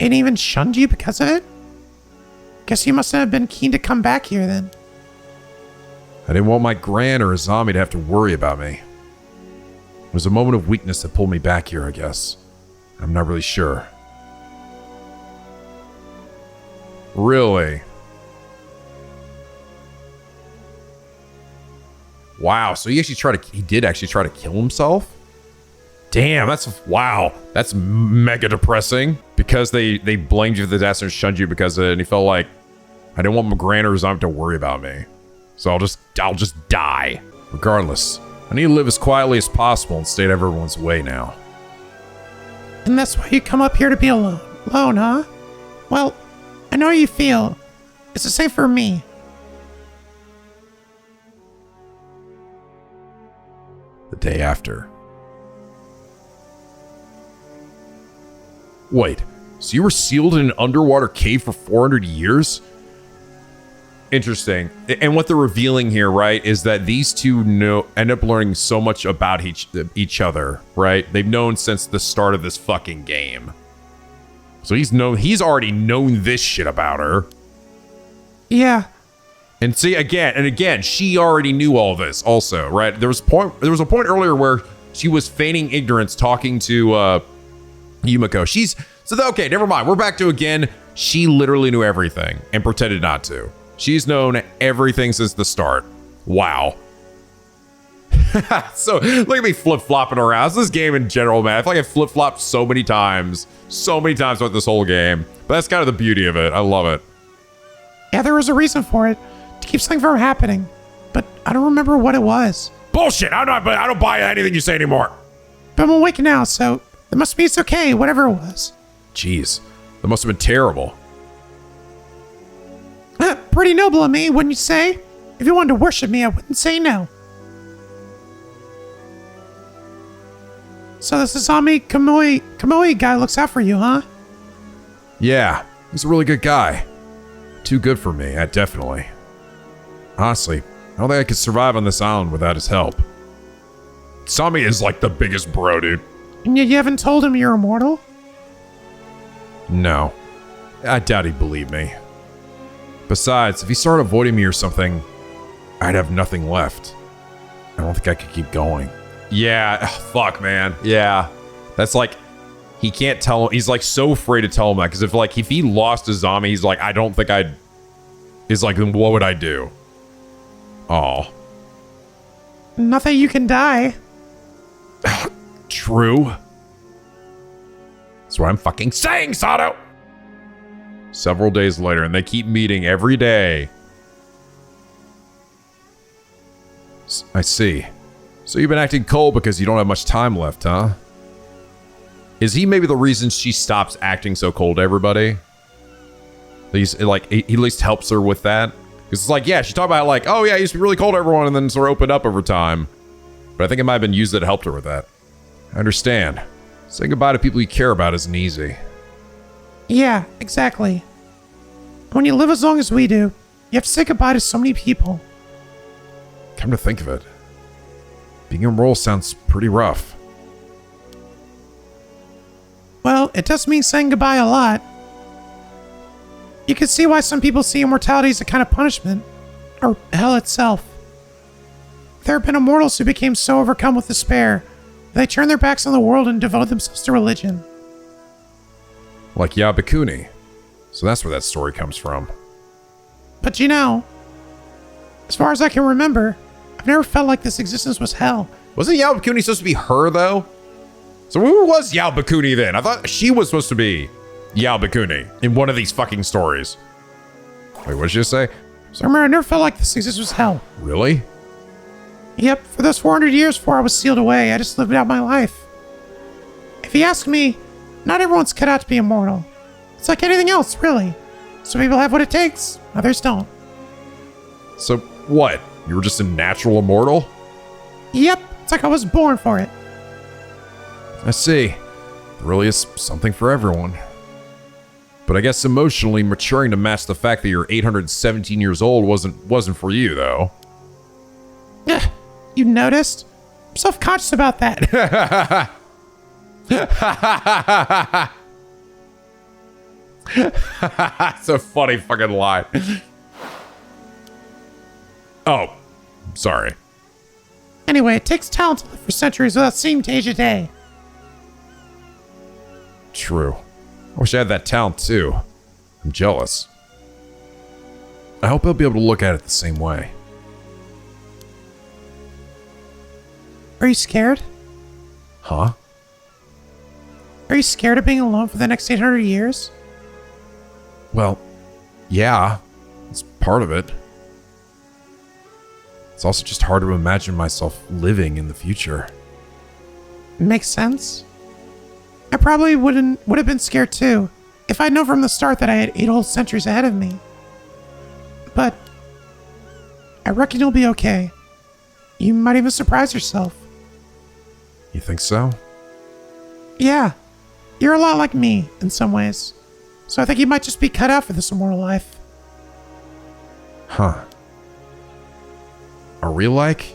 And even shunned you because of it? Guess you mustn't have been keen to come back here then. I didn't want my Gran or Azami to have to worry about me. It was a moment of weakness that pulled me back here, I guess. I'm not really sure. Really? Wow, so he did actually try to kill himself? Damn, wow. That's mega depressing. Because they blamed you for the disaster and shunned you because of it, and he felt like, I didn't want my Gran or Azami to worry about me. So I'll just die. Regardless, I need to live as quietly as possible and stay out of everyone's way now. And that's why you come up here to be alone. Alone, huh? Well, I know how you feel. It's the same for me. The day after. Wait, so you were sealed in an underwater cave for 400 years? Interesting. And what they're revealing here, right, is that these two end up learning so much about each other, right? They've known since the start of this fucking game. So he's already known this shit about her. Yeah. And see, again, she already knew all this also, right? There was a point earlier where she was feigning ignorance talking to Yumiko. Okay, never mind. We're back to again. She literally knew everything and pretended not to. She's known everything since the start. Wow. So look at me flip-flopping around. It's this game in general, man. I feel like I flip-flopped so many times throughout this whole game. But that's kind of the beauty of it. I love it. Yeah, there was a reason for it. To keep something from happening. But I don't remember what it was. Bullshit. I don't buy anything you say anymore. But I'm awake now, so it must mean it's okay, whatever it was. Jeez, that must have been terrible. Pretty noble of me, wouldn't you say? If you wanted to worship me, I wouldn't say no. So this Azami Kamui guy looks out for you, huh? Yeah, he's a really good guy. Too good for me, definitely. Honestly, I don't think I could survive on this island without his help. Sami is like the biggest bro, dude. And yet you haven't told him you're immortal? No, I doubt he'd believe me. Besides, if he started avoiding me or something, I'd have nothing left. I don't think I could keep going. Yeah, fuck, man. Yeah, that's like, he can't tell him. He's like so afraid to tell him that because if he lost his zombie, he's like, I don't think I'd. He's like, then what would I do? Oh. Not that you can die. True. That's what I'm fucking saying, Sato. Several days later, and they keep meeting every day. I see. So you've been acting cold because you don't have much time left, huh? Is he maybe the reason she stops acting so cold to everybody? He's like, he at least helps her with that. Because it's like, yeah, she talked about like, oh yeah, he used to be really cold to everyone and then sort of opened up over time. But I think it might have been used that helped her with that. I understand. Saying goodbye to people you care about isn't easy. Yeah, exactly. When you live as long as we do, you have to say goodbye to so many people. Come to think of it, being immortal sounds pretty rough. Well, it does mean saying goodbye a lot. You can see why some people see immortality as a kind of punishment, or hell itself. There have been immortals who became so overcome with despair They turn their backs on the world and devote themselves to religion. Like Yabakuni. So that's where that story comes from. But you know, as far as I can remember, I've never felt like this existence was hell. Wasn't Yabakuni supposed to be her, though? So who was Yabakuni then? I thought she was supposed to be Yabakuni in one of these fucking stories. Wait, what did you say? So I remember I never felt like this existence was hell. Really? Yep, for those 400 years before I was sealed away, I just lived out my life. If you ask me, not everyone's cut out to be immortal. It's like anything else, really. Some people have what it takes, others don't. So what? You were just a natural immortal? Yep, it's like I was born for it. I see. There really is something for everyone. But I guess emotionally maturing to match the fact that you're 817 years old wasn't for you, though. Ugh, you noticed? I'm self-conscious about that. It's a funny fucking line. Oh, sorry. Anyway, it takes talent to live for centuries without seeming to age a day. True. I wish I had that talent too. I'm jealous. I hope I'll be able to look at it the same way. Are you scared? Huh? Are you scared of being alone for the next 800 years? Well, yeah. It's part of it. It's also just hard to imagine myself living in the future. Makes sense. I probably would have been scared too, if I'd known from the start that I had 8 whole centuries ahead of me. But I reckon you'll be okay. You might even surprise yourself. You think so? Yeah, you're a lot like me in some ways. So I think you might just be cut out for this immortal life. Huh. Are we like?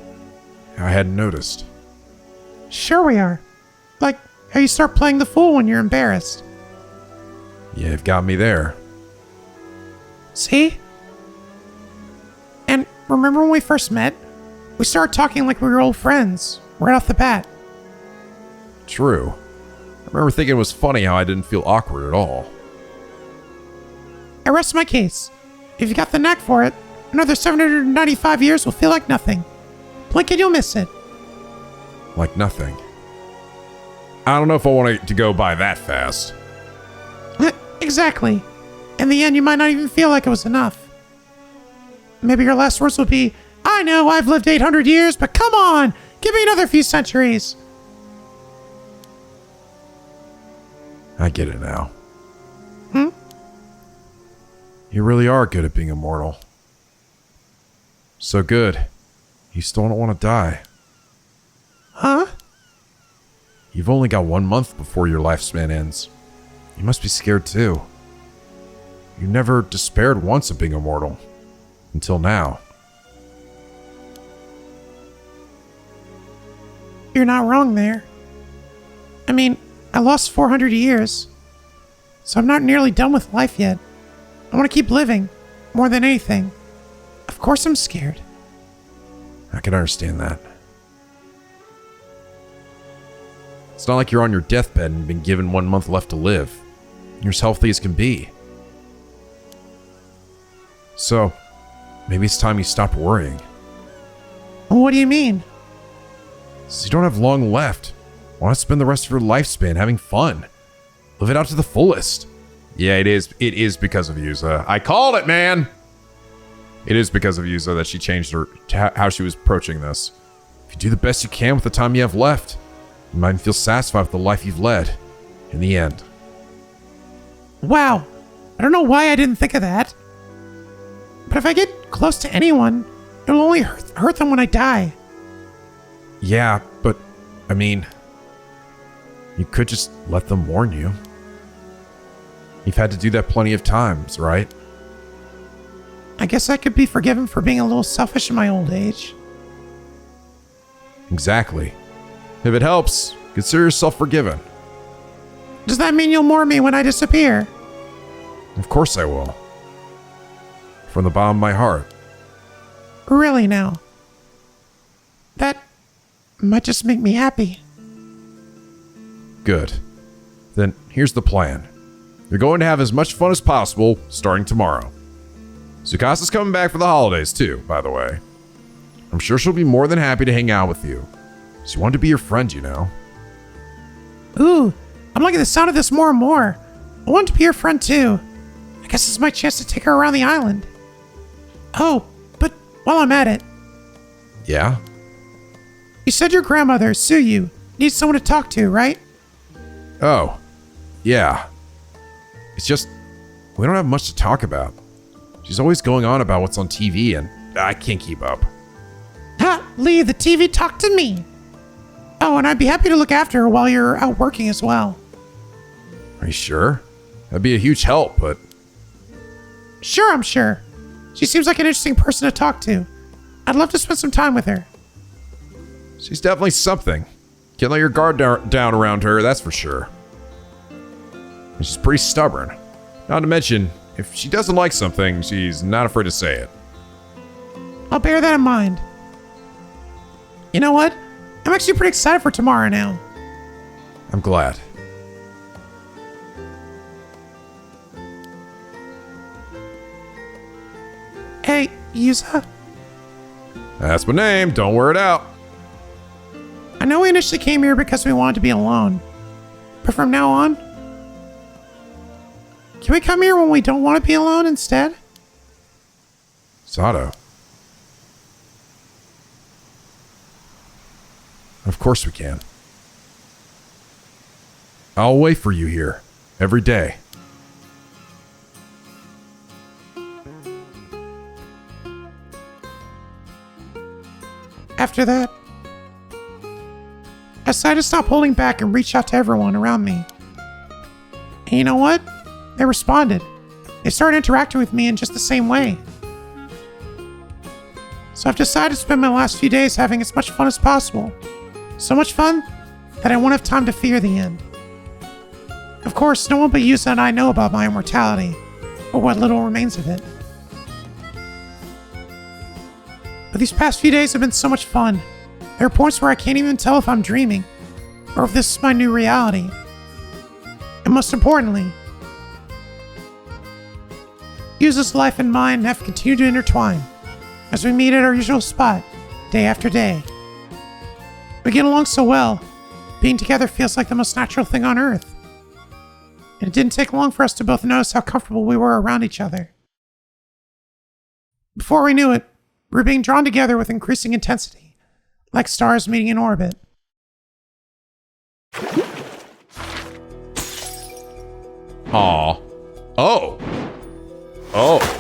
I hadn't noticed. Sure we are. Like how you start playing the fool when you're embarrassed. Yeah, you've got me there. See? And remember when we first met? We started talking like we were old friends, right off the bat. True. I remember thinking it was funny how I didn't feel awkward at all. I rest my case. If you got the knack for it, another 795 years will feel like nothing. Blink and you'll miss it. Like nothing. I don't know if I want it to go by that fast. Exactly. In the end, you might not even feel like it was enough. Maybe your last words will be, I know I've lived 800 years, but come on, give me another few centuries. I get it now. Hmm? You really are good at being immortal. So good. You still don't want to die. Huh? You've only got 1 month before your lifespan ends. You must be scared too. You never despaired once of being immortal. Until now. You're not wrong there. I mean, I lost 400 years. So I'm not nearly done with life yet. I want to keep living, more than anything. Of course I'm scared. I can understand that. It's not like you're on your deathbed and been given 1 month left to live. You're as healthy as can be. So, maybe it's time you stopped worrying. What do you mean? So you don't have long left. Why not spend the rest of your lifespan having fun? Live it out to the fullest. Yeah, it is. It is because of Yuza. I called it, man. It is because of Yuza that she changed how she was approaching this. If you do the best you can with the time you have left, you might feel satisfied with the life you've led. In the end. Wow. I don't know why I didn't think of that. But if I get close to anyone, it'll only hurt them when I die. Yeah, but, I mean, you could just let them warn you. You've had to do that plenty of times, right? I guess I could be forgiven for being a little selfish in my old age. Exactly. If it helps, consider yourself forgiven. Does that mean you'll mourn me when I disappear? Of course I will. From the bottom of my heart. Really now? That might just make me happy. Good. Then here's the plan. You're going to have as much fun as possible starting tomorrow. Tsukasa's coming back for the holidays too, by the way. I'm sure she'll be more than happy to hang out with you. She wanted to be your friend, you know. Ooh, I'm liking the sound of this more and more. I want to be your friend too. I guess this is my chance to take her around the island. Oh, but while I'm at it, Yeah? you said your grandmother, Suyu, needs someone to talk to, right? Oh, yeah. It's just, we don't have much to talk about. She's always going on about what's on TV and I can't keep up. Ha! Lee, the TV talked to me. Oh, and I'd be happy to look after her while you're out working as well. Are you sure? That'd be a huge help, but Sure, I'm sure. She seems like an interesting person to talk to. I'd love to spend some time with her. she's definitely something. Can't let your guard down around her, that's for sure. And she's pretty stubborn. Not to mention, if she doesn't like something, she's not afraid to say it. I'll bear that in mind. You know what? I'm actually pretty excited for tomorrow now. I'm glad. Hey, Yuza. That's my name, don't wear it out. I know we initially came here because we wanted to be alone. But from now on, can we come here when we don't want to be alone instead? Sato. Of course we can. I'll wait for you here, every day. After that, I decided to stop holding back and reach out to everyone around me. And you know what? They responded. They started interacting with me in just the same way. So I've decided to spend my last few days having as much fun as possible. So much fun that I won't have time to fear the end. Of course, no one but Yusa and I know about my immortality, or what little remains of it. But these past few days have been so much fun. There are points where I can't even tell if I'm dreaming, or if this is my new reality. And most importantly, Yusa's life and mine have continued to intertwine, as we meet at our usual spot, day after day. We get along so well, being together feels like the most natural thing on earth. And it didn't take long for us to both notice how comfortable we were around each other. Before we knew it, we were being drawn together with increasing intensity, like stars meeting in orbit. Aw. Oh. Oh.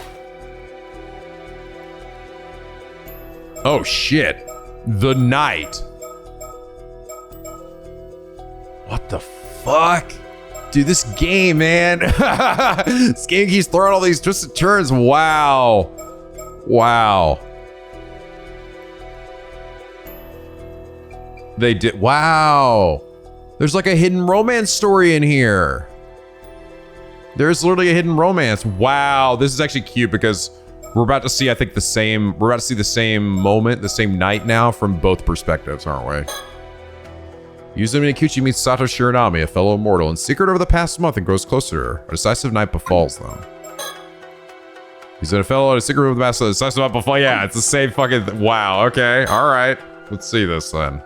Oh shit. The night. What the fuck? Dude, this game, man. This game keeps throwing all these twisted turns. Wow. Wow. They did. Wow. There's like a hidden romance story in here. There's literally a hidden romance. Wow. This is actually cute because we're about to see, I think, we're about to see the same moment, the same night now from both perspectives, aren't we? Yuzumi Ikuchi meets Sato Shiranami, a fellow immortal, in secret over the past month and grows closer to her. A decisive night befalls them. He's in a fellow in a secret over the past month. A decisive night befalls. Yeah, it's the same fucking. Wow. Okay. All right. Let's see this then.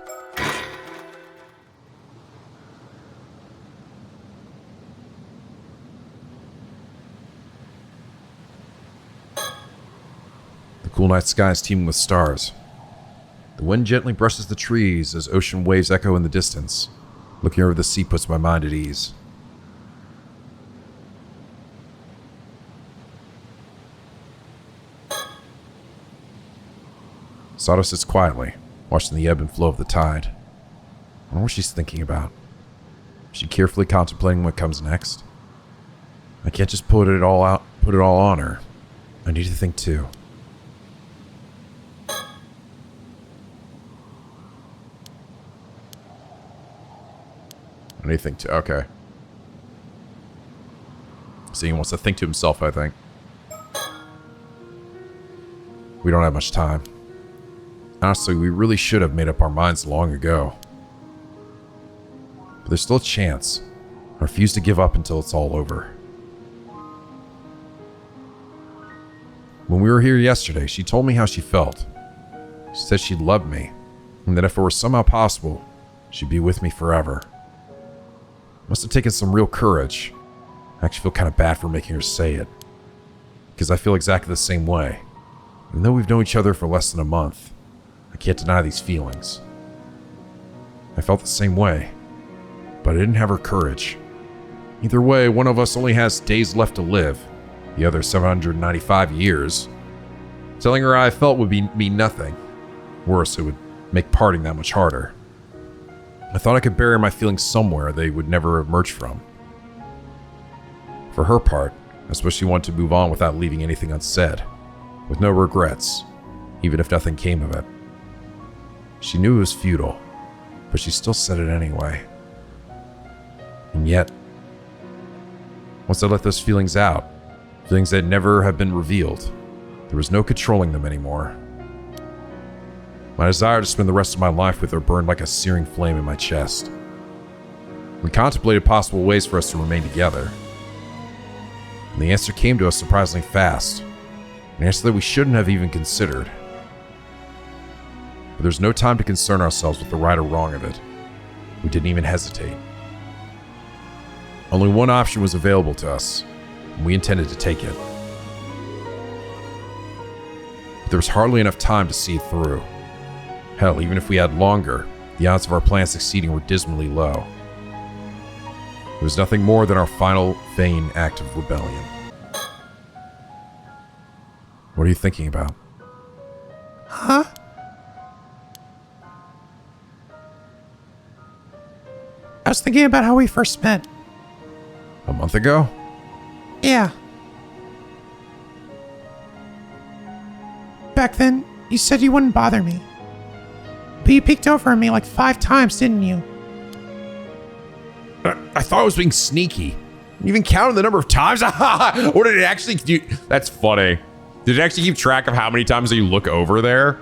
The cool night sky is teeming with stars. The wind gently brushes the trees as ocean waves echo in the distance. Looking over the sea puts my mind at ease. Sato sits quietly, watching the ebb and flow of the tide. I wonder what she's thinking about. Is she carefully contemplating what comes next? I can't just put it all on her. I need to think too. Anything to okay. So he wants to think to himself, I think. We don't have much time. Honestly, we really should have made up our minds long ago. But there's still a chance. I refuse to give up until it's all over. When we were here yesterday, she told me how she felt. She said she loved me, and that if it were somehow possible, she'd be with me forever. Must have taken some real courage. I actually feel kind of bad for making her say it, because I feel exactly the same way. Even though we've known each other for less than a month, I can't deny these feelings. I felt the same way, but I didn't have her courage. Either way, one of us only has days left to live, the other 795 years. Telling her how I felt would mean nothing. Worse, it would make parting that much harder. I thought I could bury my feelings somewhere they would never emerge from. For her part, I suppose she wanted to move on without leaving anything unsaid, with no regrets, even if nothing came of it. She knew it was futile, but she still said it anyway. And yet, once I let those feelings out, feelings that never have been revealed, there was no controlling them anymore. My desire to spend the rest of my life with her burned like a searing flame in my chest. We contemplated possible ways for us to remain together. And the answer came to us surprisingly fast, an answer that we shouldn't have even considered. But there's no time to concern ourselves with the right or wrong of it. We didn't even hesitate. Only one option was available to us, and we intended to take it. But there was hardly enough time to see it through. Hell, even if we had longer, the odds of our plan succeeding were dismally low. It was nothing more than our final vain act of rebellion. What are you thinking about? Huh? I was thinking about how we first met. A month ago? Yeah. Back then, you said you wouldn't bother me. But you peeked over at me like 5 times, didn't you? I thought I was being sneaky. You even counted the number of times? Or did it actually do? That's funny. Did it actually keep track of how many times you look over there?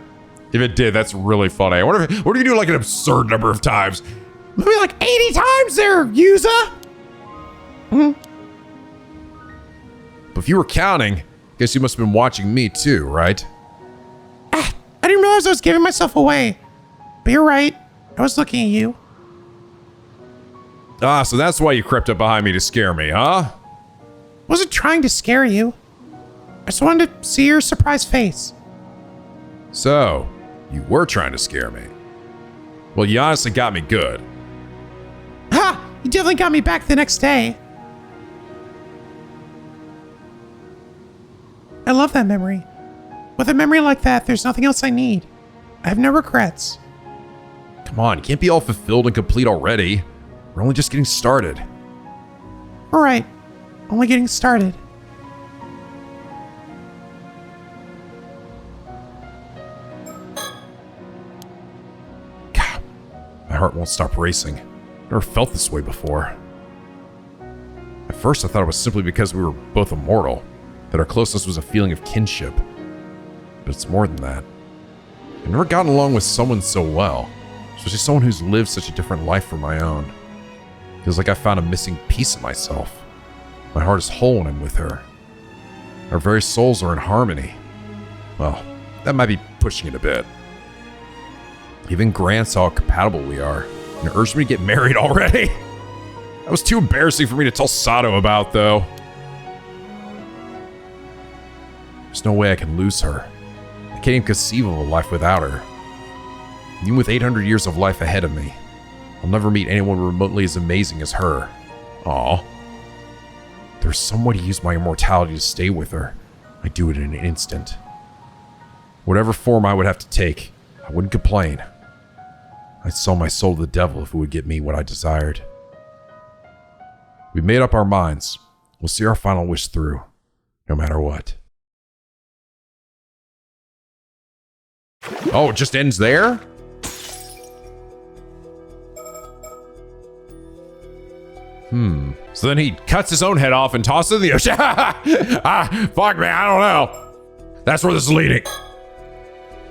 If it did, that's really funny. I wonder if, what if you do like an absurd number of times? Maybe like 80 times there, user! But if you were counting, guess you must have been watching me too, right? I didn't realize I was giving myself away. But you're right. I was looking at you. Ah, so that's why you crept up behind me to scare me, huh? Wasn't trying to scare you. I just wanted to see your surprised face. So, you were trying to scare me. Well, you honestly got me good. Ha! You definitely got me back the next day. I love that memory. With a memory like that, there's nothing else I need. I have no regrets. Come on, you can't be all fulfilled and complete already. We're only just getting started. Alright, only getting started. God, my heart won't stop racing. I've never felt this way before. At first, I thought it was simply because we were both immortal, that our closeness was a feeling of kinship. But it's more than that. I've never gotten along with someone so well, especially someone who's lived such a different life from my own. Feels like I found a missing piece of myself. My heart is whole when I'm with her. Our very souls are in harmony. Well, that might be pushing it a bit. Even Grant saw how compatible we are, and urged me to get married already. That was too embarrassing for me to tell Sato about, though. There's no way I can lose her. I can't even conceive of a life without her. Even with 800 years of life ahead of me, I'll never meet anyone remotely as amazing as her. Aw. If there's some way to use my immortality to stay with her, I'd do it in an instant. Whatever form I would have to take, I wouldn't complain. I'd sell my soul to the devil if it would get me what I desired. We've made up our minds. We'll see our final wish through, no matter what. Oh, it just ends there? So then he cuts his own head off and tosses it in the ocean. Fuck man, I don't know. That's where this is leading.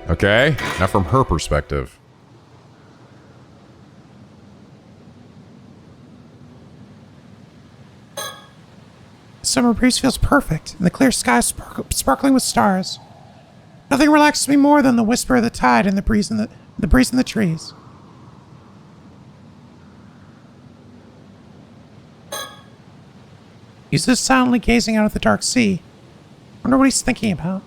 Okay, now from her perspective. The summer breeze feels perfect, and the clear sky is sparkling with stars. Nothing relaxes me more than the whisper of the tide and the breeze in the trees. He's just silently gazing out at the dark sea. Wonder what he's thinking about.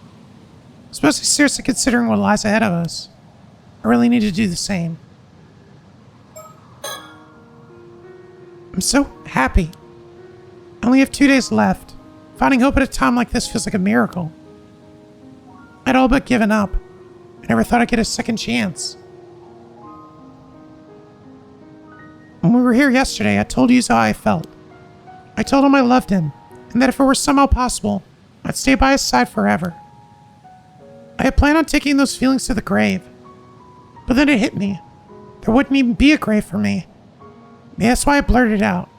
I suppose he's seriously considering what lies ahead of us. I really need to do the same. I'm so happy. I only have 2 days left. Finding hope at a time like this feels like a miracle. I'd all but given up. I never thought I'd get a second chance. When we were here yesterday, I told Yuzo how I felt. I told him I loved him, and that if it were somehow possible, I'd stay by his side forever. I had planned on taking those feelings to the grave. But then it hit me. There wouldn't even be a grave for me. Maybe that's why I blurted it out.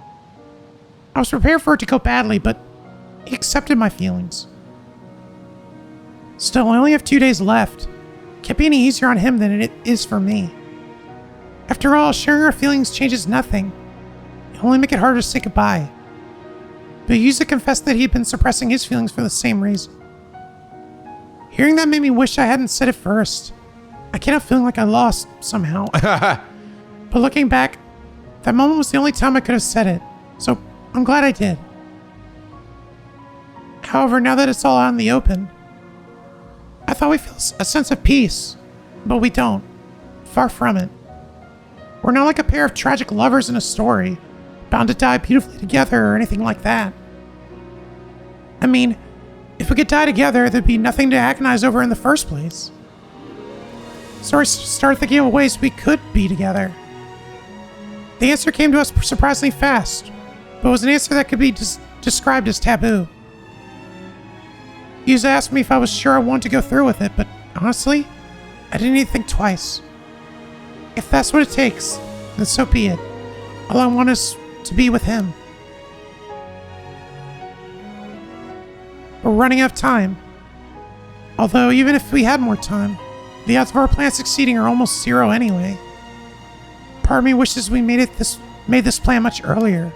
I was prepared for it to go badly, but he accepted my feelings. Still, I only have 2 days left. It can't be any easier on him than it is for me. After all, sharing our feelings changes nothing. It'll only make it harder to say goodbye. But Yuza confessed that he had been suppressing his feelings for the same reason. Hearing that made me wish I hadn't said it first. I can't help feeling like I lost, somehow. But looking back, that moment was the only time I could have said it, so I'm glad I did. However, now that it's all out in the open, I thought we'd feel a sense of peace, but we don't. Far from it. We're not like a pair of tragic lovers in a story, bound to die beautifully together or anything like that. I mean, if we could die together, there'd be nothing to agonize over in the first place. So I started thinking of ways we could be together. The answer came to us surprisingly fast, but it was an answer that could be described as taboo. Yuza asked me if I was sure I wanted to go through with it, but honestly, I didn't even think twice. If that's what it takes, then so be it. All I want is to be with him. We're running out of time. Although, even if we had more time, the odds of our plan succeeding are almost zero anyway. Part of me wishes we made this plan much earlier.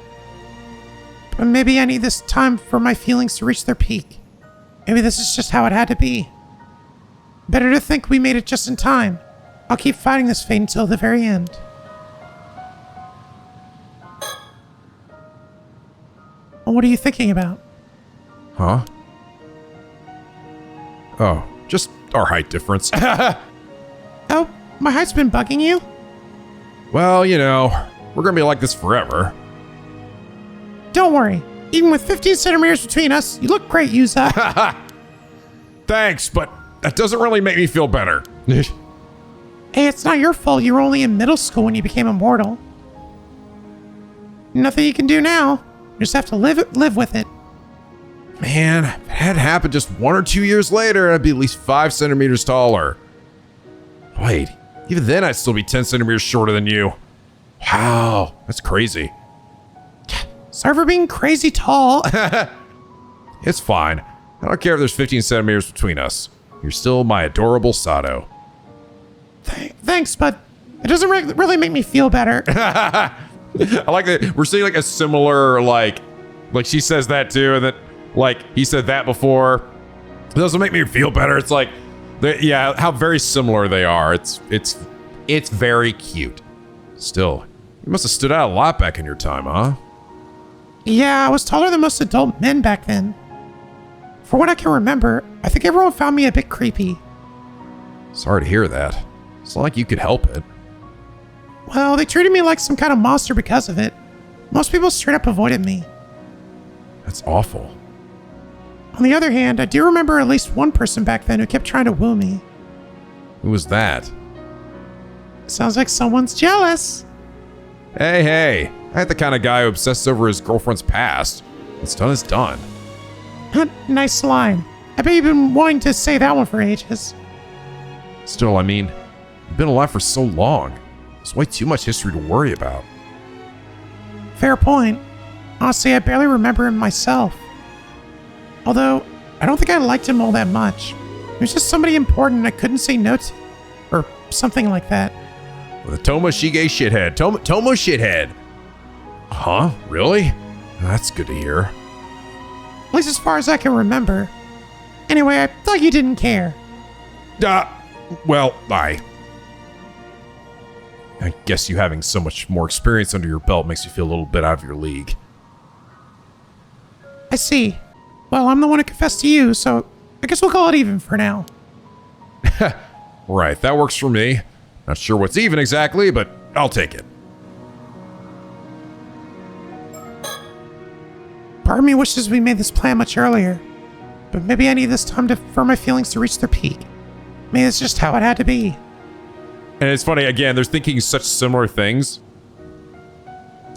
But maybe I need this time for my feelings to reach their peak. Maybe this is just how it had to be. Better to think we made it just in time. I'll keep fighting this fate until the very end. Well, what are you thinking about? Huh? Oh, just our height difference. Oh, my height's been bugging you? Well, you know, we're gonna be like this forever. Don't worry. Even with 15 centimeters between us, you look great, Yuza. Thanks, but that doesn't really make me feel better. Hey, it's not your fault you were only in middle school when you became immortal. Nothing you can do now. You just have to live with it. Man, if it had happened just 1 or 2 years later, I'd be at least 5 centimeters taller. Wait, even then I'd still be 10 centimeters shorter than you. Wow, that's crazy. Sorry for being crazy tall. It's fine. I don't care if there's 15 centimeters between us. You're still my adorable Sato. Thanks, but it doesn't really make me feel better. I like that we're seeing like a similar like she says that too, and then like he said that before. It doesn't make me feel better. It's like, yeah, how very similar they are. It's very cute. Still, you must have stood out a lot back in your time, huh? Yeah, I was taller than most adult men back then. For what I can remember, I think everyone found me a bit creepy. Sorry to hear that. It's not like you could help it. Well, they treated me like some kind of monster because of it. Most people straight up avoided me. That's awful. On the other hand, I do remember at least one person back then who kept trying to woo me. Who was that? Sounds like someone's jealous. Hey, I ain't the kind of guy who obsesses over his girlfriend's past. What's done is done. Nice line. I bet you've been wanting to say that one for ages. Still, I mean, you've been alive for so long. There's way too much history to worry about. Fair point. Honestly, I barely remember him myself. Although, I don't think I liked him all that much. He was just somebody important I couldn't say no to. Or something like that. With a Tomoshige shithead. Tomo shithead. Huh? Really? That's good to hear. At least as far as I can remember. Anyway, I thought you didn't care. Well, I guess you having so much more experience under your belt makes you feel a little bit out of your league. I see. Well, I'm the one who confessed to you, so I guess we'll call it even for now. Right, that works for me. Not sure what's even exactly, but I'll take it. Part of me wishes we made this plan much earlier, but maybe I need this time for my feelings to reach their peak. Maybe it's just how it had to be. And it's funny, again, they're thinking such similar things.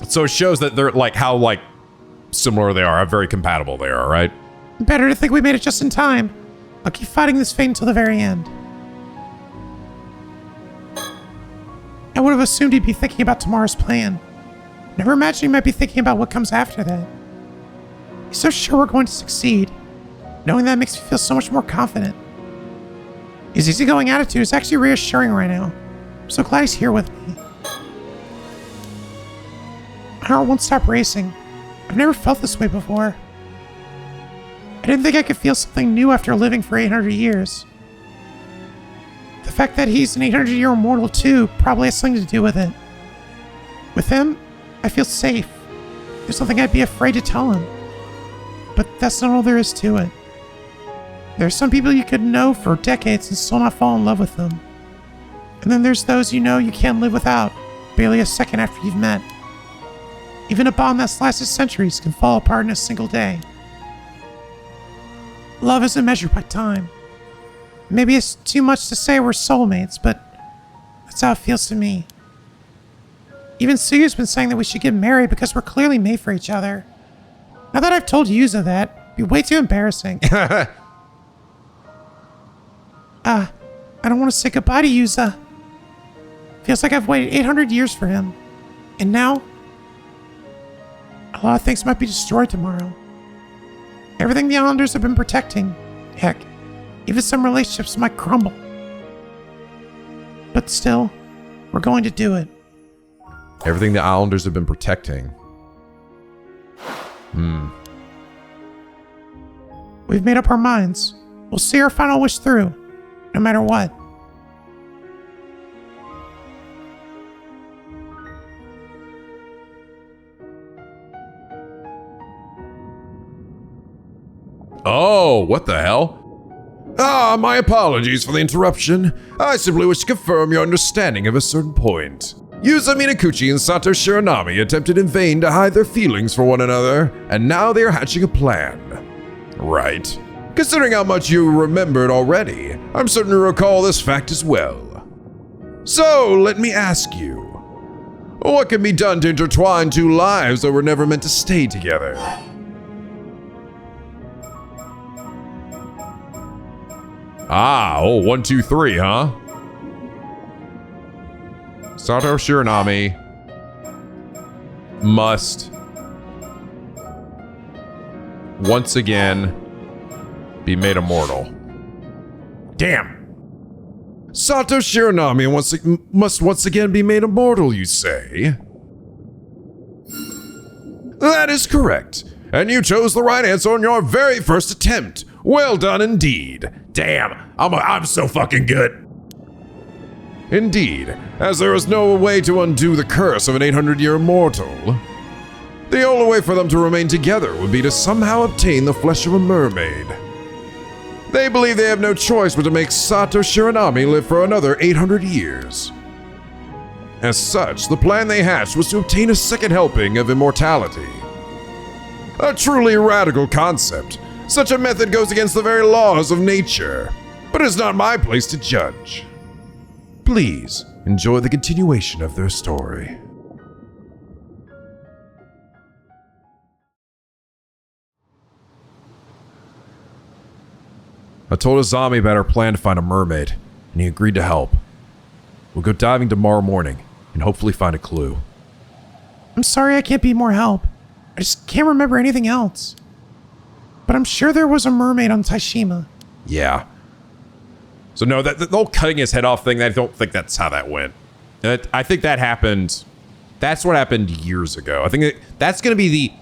So it shows that they're how similar they are, how very compatible they are, right? Better to think we made it just in time. I'll keep fighting this fate until the very end. I would have assumed he'd be thinking about tomorrow's plan. Never imagined he might be thinking about what comes after that. He's so sure we're going to succeed. Knowing that makes me feel so much more confident. His easygoing attitude is actually reassuring right now. I'm so glad he's here with me. My heart won't stop racing. I've never felt this way before. I didn't think I could feel something new after living for 800 years. The fact that he's an 800-year immortal too probably has something to do with it. With him, I feel safe. There's nothing I'd be afraid to tell him. But that's not all there is to it. There are some people you could know for decades and still not fall in love with them. And then there's those you know you can't live without, barely a second after you've met. Even a bond that's lasted centuries can fall apart in a single day. Love isn't measured by time. Maybe it's too much to say we're soulmates, but that's how it feels to me. Even Suyu's been saying that we should get married because we're clearly made for each other. Now that I've told Yuza that, it'd be way too embarrassing. I don't want to say goodbye to Yuza. Feels like I've waited 800 years for him. And now, a lot of things might be destroyed tomorrow. Everything the Islanders have been protecting. Heck, even some relationships might crumble. But still, we're going to do it. Everything the Islanders have been protecting. We've made up our minds. We'll see our final wish through, no matter what. Oh, what the hell? My apologies for the interruption. I simply wish to confirm your understanding of a certain point. Yuza Minakuchi and Sato Shiranami attempted in vain to hide their feelings for one another, and now they are hatching a plan. Right. Considering how much you remembered already, I'm certain to recall this fact as well. So, let me ask you, what can be done to intertwine two lives that were never meant to stay together? Oh, 1, 2, 3, huh? Sato Shiranami must once again be made immortal. Damn. Sato Shiranami must once again be made immortal, you say? That is correct. And you chose the right answer on your very first attempt. Well done indeed. Damn, I'm so fucking good. Indeed, as there is no way to undo the curse of an 800-year immortal. The only way for them to remain together would be to somehow obtain the flesh of a mermaid. They believe they have no choice but to make Sato Shiranami live for another 800 years. As such, the plan they hatched was to obtain a second helping of immortality. A truly radical concept. Such a method goes against the very laws of nature, but it is not my place to judge. Please enjoy the continuation of their story. I told Azami about our plan to find a mermaid, and he agreed to help. We'll go diving tomorrow morning, and hopefully find a clue. I'm sorry I can't be more help. I just can't remember anything else. But I'm sure there was a mermaid on Taishima. Yeah. So no, the whole cutting his head off thing, I don't think that's how that went. I think that happened, that's what happened years ago. I think that's going to be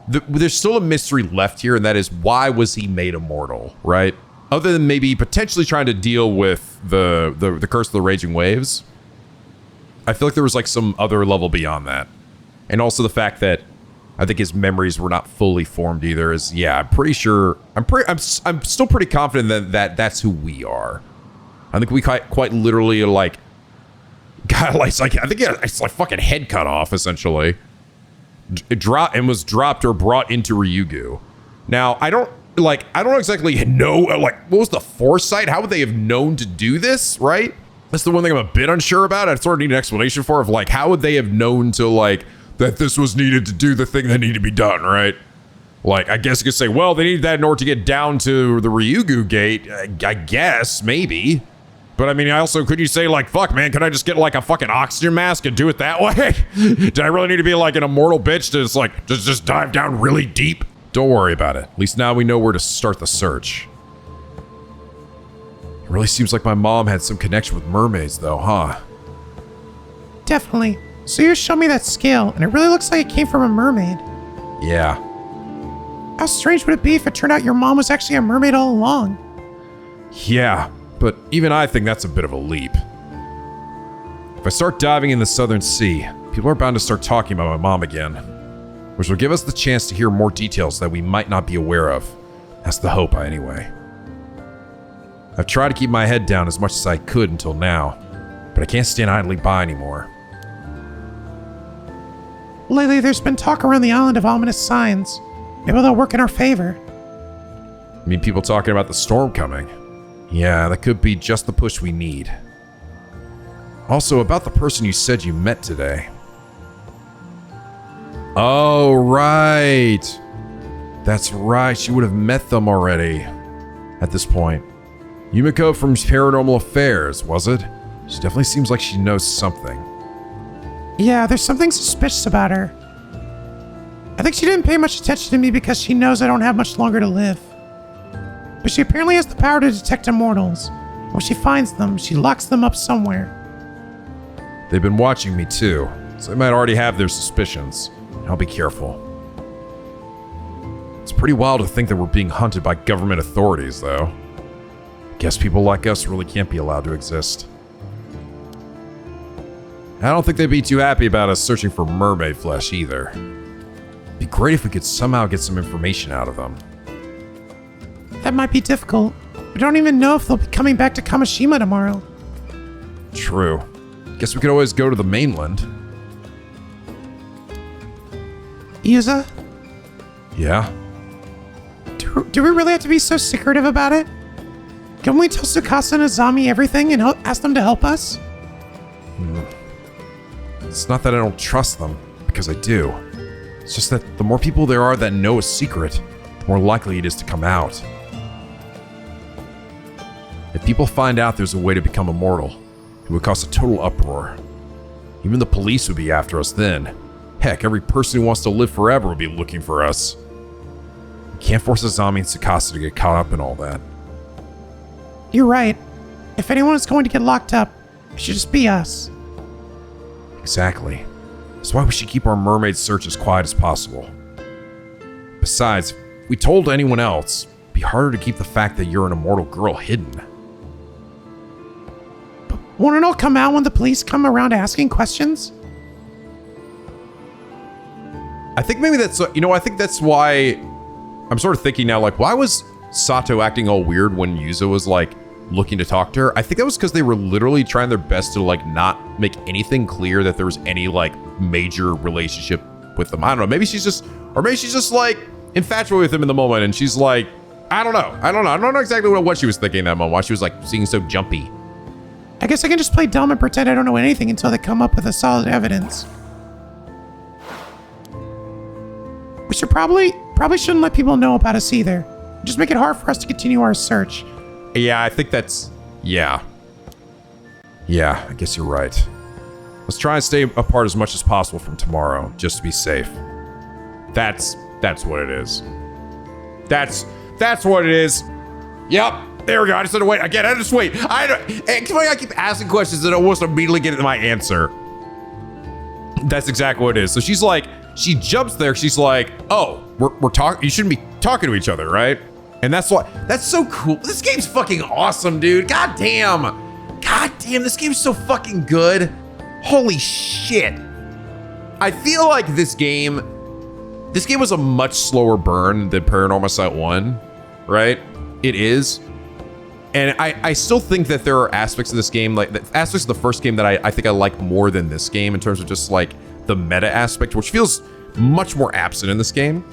there's still a mystery left here, and that is, why was he made immortal, right? Other than maybe potentially trying to deal with the curse of the raging waves, I feel like there was like some other level beyond that. And also the fact that I think his memories were not fully formed either is, yeah, I'm pretty sure, I'm still pretty confident that that's who we are. I think we quite literally like, God, like, I think it's like fucking head cut off, essentially. It was dropped or brought into Ryugu. Now, I don't exactly know, like, what was the foresight? How would they have known to do this, right? That's the one thing I'm a bit unsure about. I sort of need an explanation for, of like, how would they have known to, like, that this was needed to do the thing that needed to be done, right? Like, I guess you could say, well, they needed that in order to get down to the Ryugu gate. I guess, maybe. But I mean, could you say like, fuck man, can I just get like a fucking oxygen mask and do it that way? Did I really need to be like an immortal bitch to just dive down really deep? Don't worry about it. At least now we know where to start the search. It really seems like my mom had some connection with mermaids though, huh? Definitely. So you showed me that scale, and it really looks like it came from a mermaid. Yeah. How strange would it be if it turned out your mom was actually a mermaid all along? Yeah. But even I think that's a bit of a leap. If I start diving in the Southern Sea, people are bound to start talking about my mom again, which will give us the chance to hear more details that we might not be aware of. That's the hope, anyway. I've tried to keep my head down as much as I could until now, but I can't stand idly by anymore. Lately, there's been talk around the island of ominous signs. Maybe they'll work in our favor. I mean, people talking about the storm coming. Yeah, that could be just the push we need. Also, about the person you said you met today. Oh, right. That's right, she would have met them already. At this point. Yumiko from Paranormal Affairs, was it? She definitely seems like she knows something. Yeah, there's something suspicious about her. I think she didn't pay much attention to me because she knows I don't have much longer to live. But she apparently has the power to detect immortals. When she finds them, she locks them up somewhere. They've been watching me too, so they might already have their suspicions. I'll be careful. It's pretty wild to think that we're being hunted by government authorities, though. Guess people like us really can't be allowed to exist. I don't think they'd be too happy about us searching for mermaid flesh either. It'd be great if we could somehow get some information out of them. That might be difficult. We don't even know if they'll be coming back to Kamishima tomorrow. True. Guess we could always go to the mainland. Yuza? Yeah? Do we really have to be so secretive about it? Can we tell Tsukasa and Azami everything and ask them to help us? It's not that I don't trust them, because I do. It's just that the more people there are that know a secret, the more likely it is to come out. If people find out there's a way to become immortal, it would cause a total uproar. Even the police would be after us then. Heck, every person who wants to live forever would be looking for us. We can't force Azami and Tsukasa to get caught up in all that. You're right. If anyone is going to get locked up, it should just be us. Exactly. That's why we should keep our mermaid search as quiet as possible. Besides, if we told anyone else, it'd be harder to keep the fact that you're an immortal girl hidden. But won't it all come out when the police come around asking questions? I think maybe that's, I think that's why I'm sort of thinking now, like, why was Sato acting all weird when Yuza was, like, looking to talk to her? I think that was because they were literally trying their best to, like, not make anything clear that there was any, like, major relationship with them. I don't know. Maybe she's just, like, infatuated with him in the moment, and she's like, I don't know. I don't know exactly what she was thinking in that moment, why she was, like, seeming so jumpy. I guess I can just play dumb and pretend I don't know anything until they come up with a solid evidence. We should probably shouldn't let people know about us either. Just make it hard for us to continue our search. Yeah, I think that's... Yeah. Yeah, I guess you're right. Let's try and stay apart as much as possible from tomorrow, just to be safe. That's what it is. That's what it is. Yep, there we go. I just had to wait. Again, I just wait. I keep asking questions and almost immediately get my answer. That's exactly what it is. So she's like, she jumps there. She's like, oh, we're talking. You shouldn't be talking to each other, right? And that's so cool. This game's fucking awesome, dude. God damn, this game's so fucking good. Holy shit. I feel like this game was a much slower burn than Paranormasight 1, right? It is. And I still think that there are aspects of this game, like the aspects of the first game that I think I like more than this game in terms of just like the meta aspect, which feels much more absent in this game.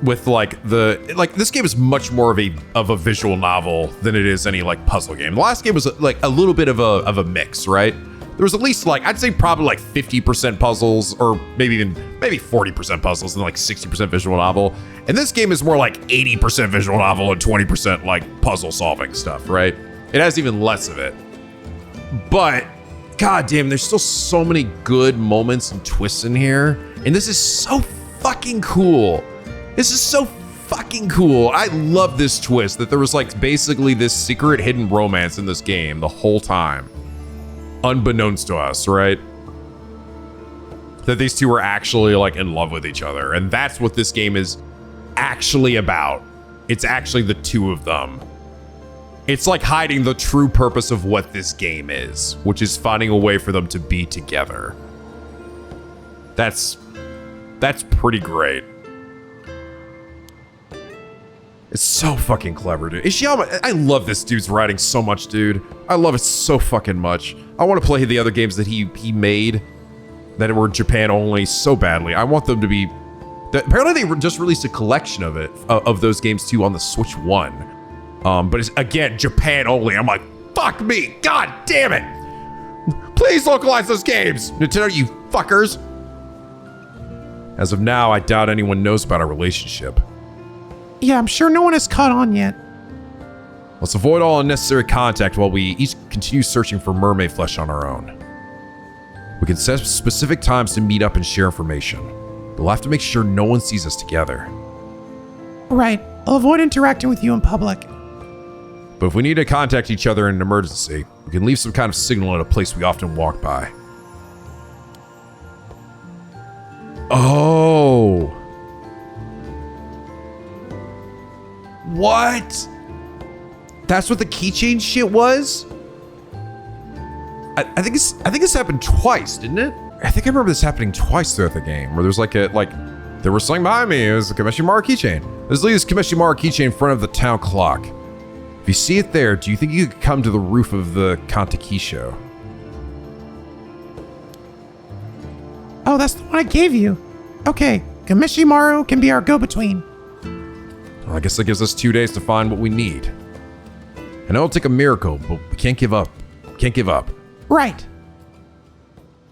With this game is much more of a visual novel than it is any like puzzle game. The last game was like a little bit of a mix, right? There was at least like, I'd say probably like 50% puzzles, or maybe 40% puzzles and like 60% visual novel. And this game is more like 80% visual novel and 20% like puzzle solving stuff, right? It has even less of it. But goddamn, there's still so many good moments and twists in here. And this is so fucking cool. This is so fucking cool. I love this twist that there was like basically this secret hidden romance in this game the whole time. Unbeknownst to us, right? That these two are actually like in love with each other. And that's what this game is actually about. It's actually the two of them. It's like hiding the true purpose of what this game is, which is finding a way for them to be together. That's pretty great. It's so fucking clever, dude. Ishiyama, I love this dude's writing so much, dude. I love it so fucking much. I want to play the other games that he made that were Japan only so badly. I want them to be... Apparently they just released a collection of those games too on the Switch 1. But it's, again, Japan only. I'm like, fuck me. God damn it. Please localize those games. Nintendo, you fuckers. As of now, I doubt anyone knows about our relationship. Yeah, I'm sure no one has caught on yet. Let's avoid all unnecessary contact while we each continue searching for mermaid flesh on our own. We can set specific times to meet up and share information. We'll have to make sure no one sees us together. Right. I'll avoid interacting with you in public. But if we need to contact each other in an emergency, we can leave some kind of signal at a place we often walk by. Oh. What? That's what the keychain shit was? I think this happened twice, didn't it? I think I remember this happening twice throughout the game, where there's there was something behind me. It was a Kameshimara keychain. There's this Kameshimara keychain in front of the town clock. If you see it there, do you think you could come to the roof of the Kantakisho? Oh, that's the one I gave you. Okay, Kameshimaru can be our go-between. Well, I guess that gives us 2 days to find what we need. I know it'll take a miracle, but we can't give up. Can't give up. Right.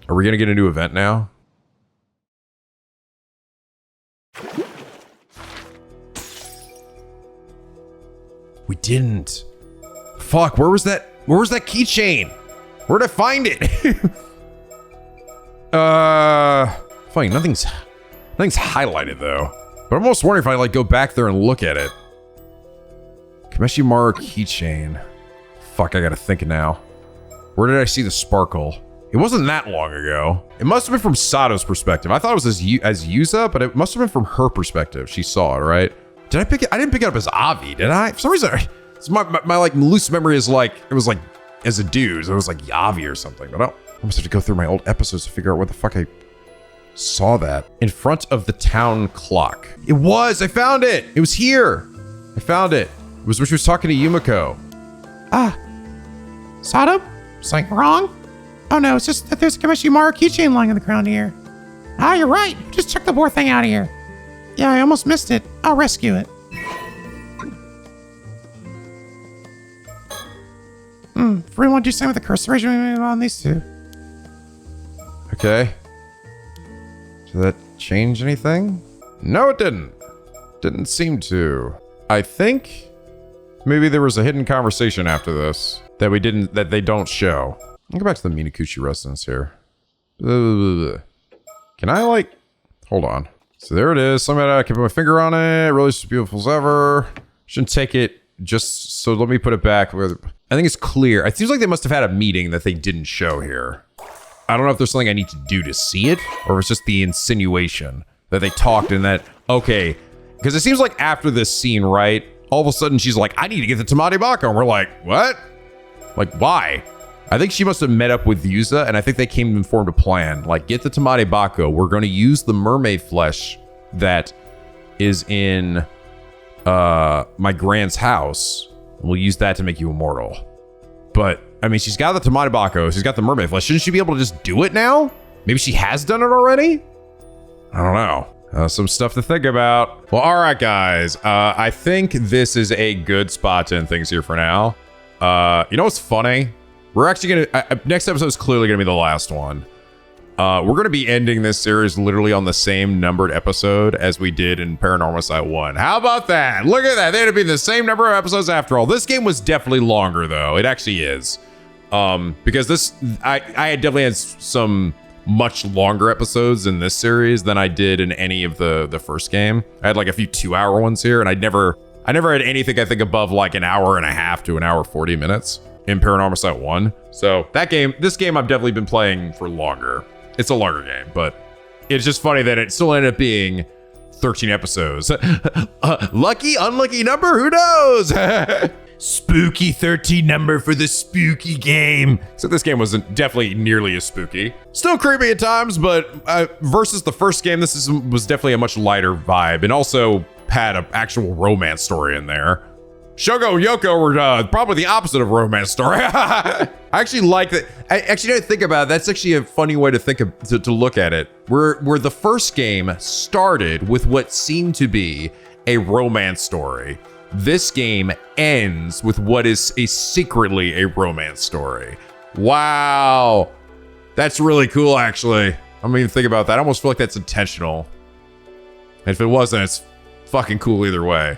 Are we gonna get a new event now? We didn't. Fuck, where was that keychain? Where'd I find it? Funny, nothing's highlighted though. But I'm almost wondering if I go back there and look at it. Kameshimaru keychain. Fuck, I gotta think now. Where did I see the sparkle? It wasn't that long ago. It must have been from Sato's perspective. I thought it was as Yuza, but it must have been from her perspective. She saw it, right? Did I pick it? I didn't pick it up as Avi, did I? For some reason, my loose memory is it was as a dude. So it was like Yavi or something. But I must have to go through my old episodes to figure out where the fuck I saw that. In front of the town clock. It was! I found it! It was here! I found it. It was when she was talking to Yumiko. Sato? Something wrong? Oh no, it's just that there's a Kameshimaru keychain lying on the ground here. Ah, you're right. Just check the poor thing out of here. Yeah, I almost missed it. I'll rescue it. If we want to do something with the cursoration on these two. Okay. Did that change anything? No, it didn't. Didn't seem to. I think maybe there was a hidden conversation after this that they don't show. I'll go back to the Minakuchi residence here. Can I hold on. So there it is. Somehow I can put my finger on it. Really as beautiful as ever. Shouldn't take it just, so let me put it back where I think it's clear. It seems like they must have had a meeting that they didn't show here. I don't know if there's something I need to do to see it, or if it's just the insinuation that they talked and that okay, because it seems like after this scene, right, all of a sudden she's like, I need to get the Tamari Bako. And we're like, what? Like, why? I think she must have met up with Yuza, and I think they came and formed a plan. Like, get the Tamari Bako. We're going to use the mermaid flesh that is in my grand's house. And we'll use that to make you immortal. But, I mean, she's got the Tamari Bako. She's got the mermaid flesh. Shouldn't she be able to just do it now? Maybe she has done it already? I don't know. Some stuff to think about. Well, all right, guys. I think this is a good spot to end things here for now. You know what's funny? We're actually gonna next episode is clearly gonna be the last one. We're gonna be ending this series literally on the same numbered episode as we did in Paranormasight 1. How about that? Look at that. They're gonna be the same number of episodes after all. This game was definitely longer though. It actually is. Because this I definitely had some much longer episodes in this series than I did in any of the first game. I had like a few 2-hour ones here, and I never had anything I think above like an hour and a half to an hour 40 minutes in Paranormasight 1. So this game I've definitely been playing for longer. It's a longer game, but it's just funny that it still ended up being 13 episodes. Lucky, unlucky number, who knows? Spooky 13 number for the spooky game. So this game wasn't definitely nearly as spooky. Still creepy at times, but versus the first game, was definitely a much lighter vibe, and also had an actual romance story in there. Shogo and Yoko were probably the opposite of romance story. I actually like that. I actually didn't think about it. That's actually a funny way to think of, to look at it. Where the first game started with what seemed to be a romance story. This game ends with what is secretly a romance story. Wow. That's really cool, actually. I don't even think about that. I almost feel like that's intentional. And if it wasn't, it's fucking cool either way.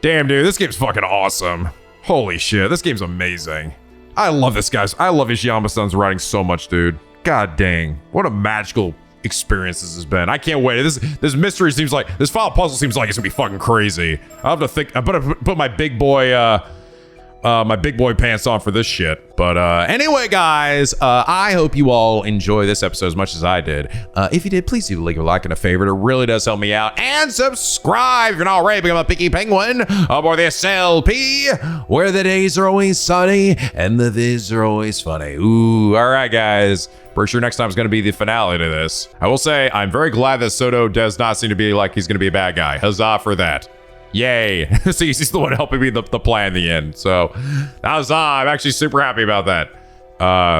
Damn, dude, this game's fucking awesome. Holy shit, this game's amazing. I love this, guys. I love Ishiyama-san's writing so much, dude. God dang. What a magical experience this has been. I can't wait. This mystery seems like, this file puzzle seems like it's gonna be fucking crazy. I'll have to think, I better put my big boy pants on for this shit. But anyway, guys, I hope you all enjoy this episode as much as I did. If you did, please do leave a like and a favorite. It really does help me out. And subscribe if you're not already. Become a picky penguin aboard the SLP, where the days are always sunny and the vids are always funny. Ooh, all right, guys. Pretty sure next time is going to be the finale to this. I will say, I'm very glad that Soto does not seem to be like he's going to be a bad guy. Huzzah for that. Yay. So he's the one helping me the plan in the end. So huzzah. I'm actually super happy about that.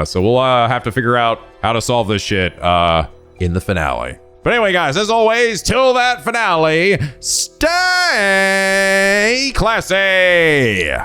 So we'll have to figure out how to solve this shit in the finale. But anyway, guys, as always, till that finale, stay classy.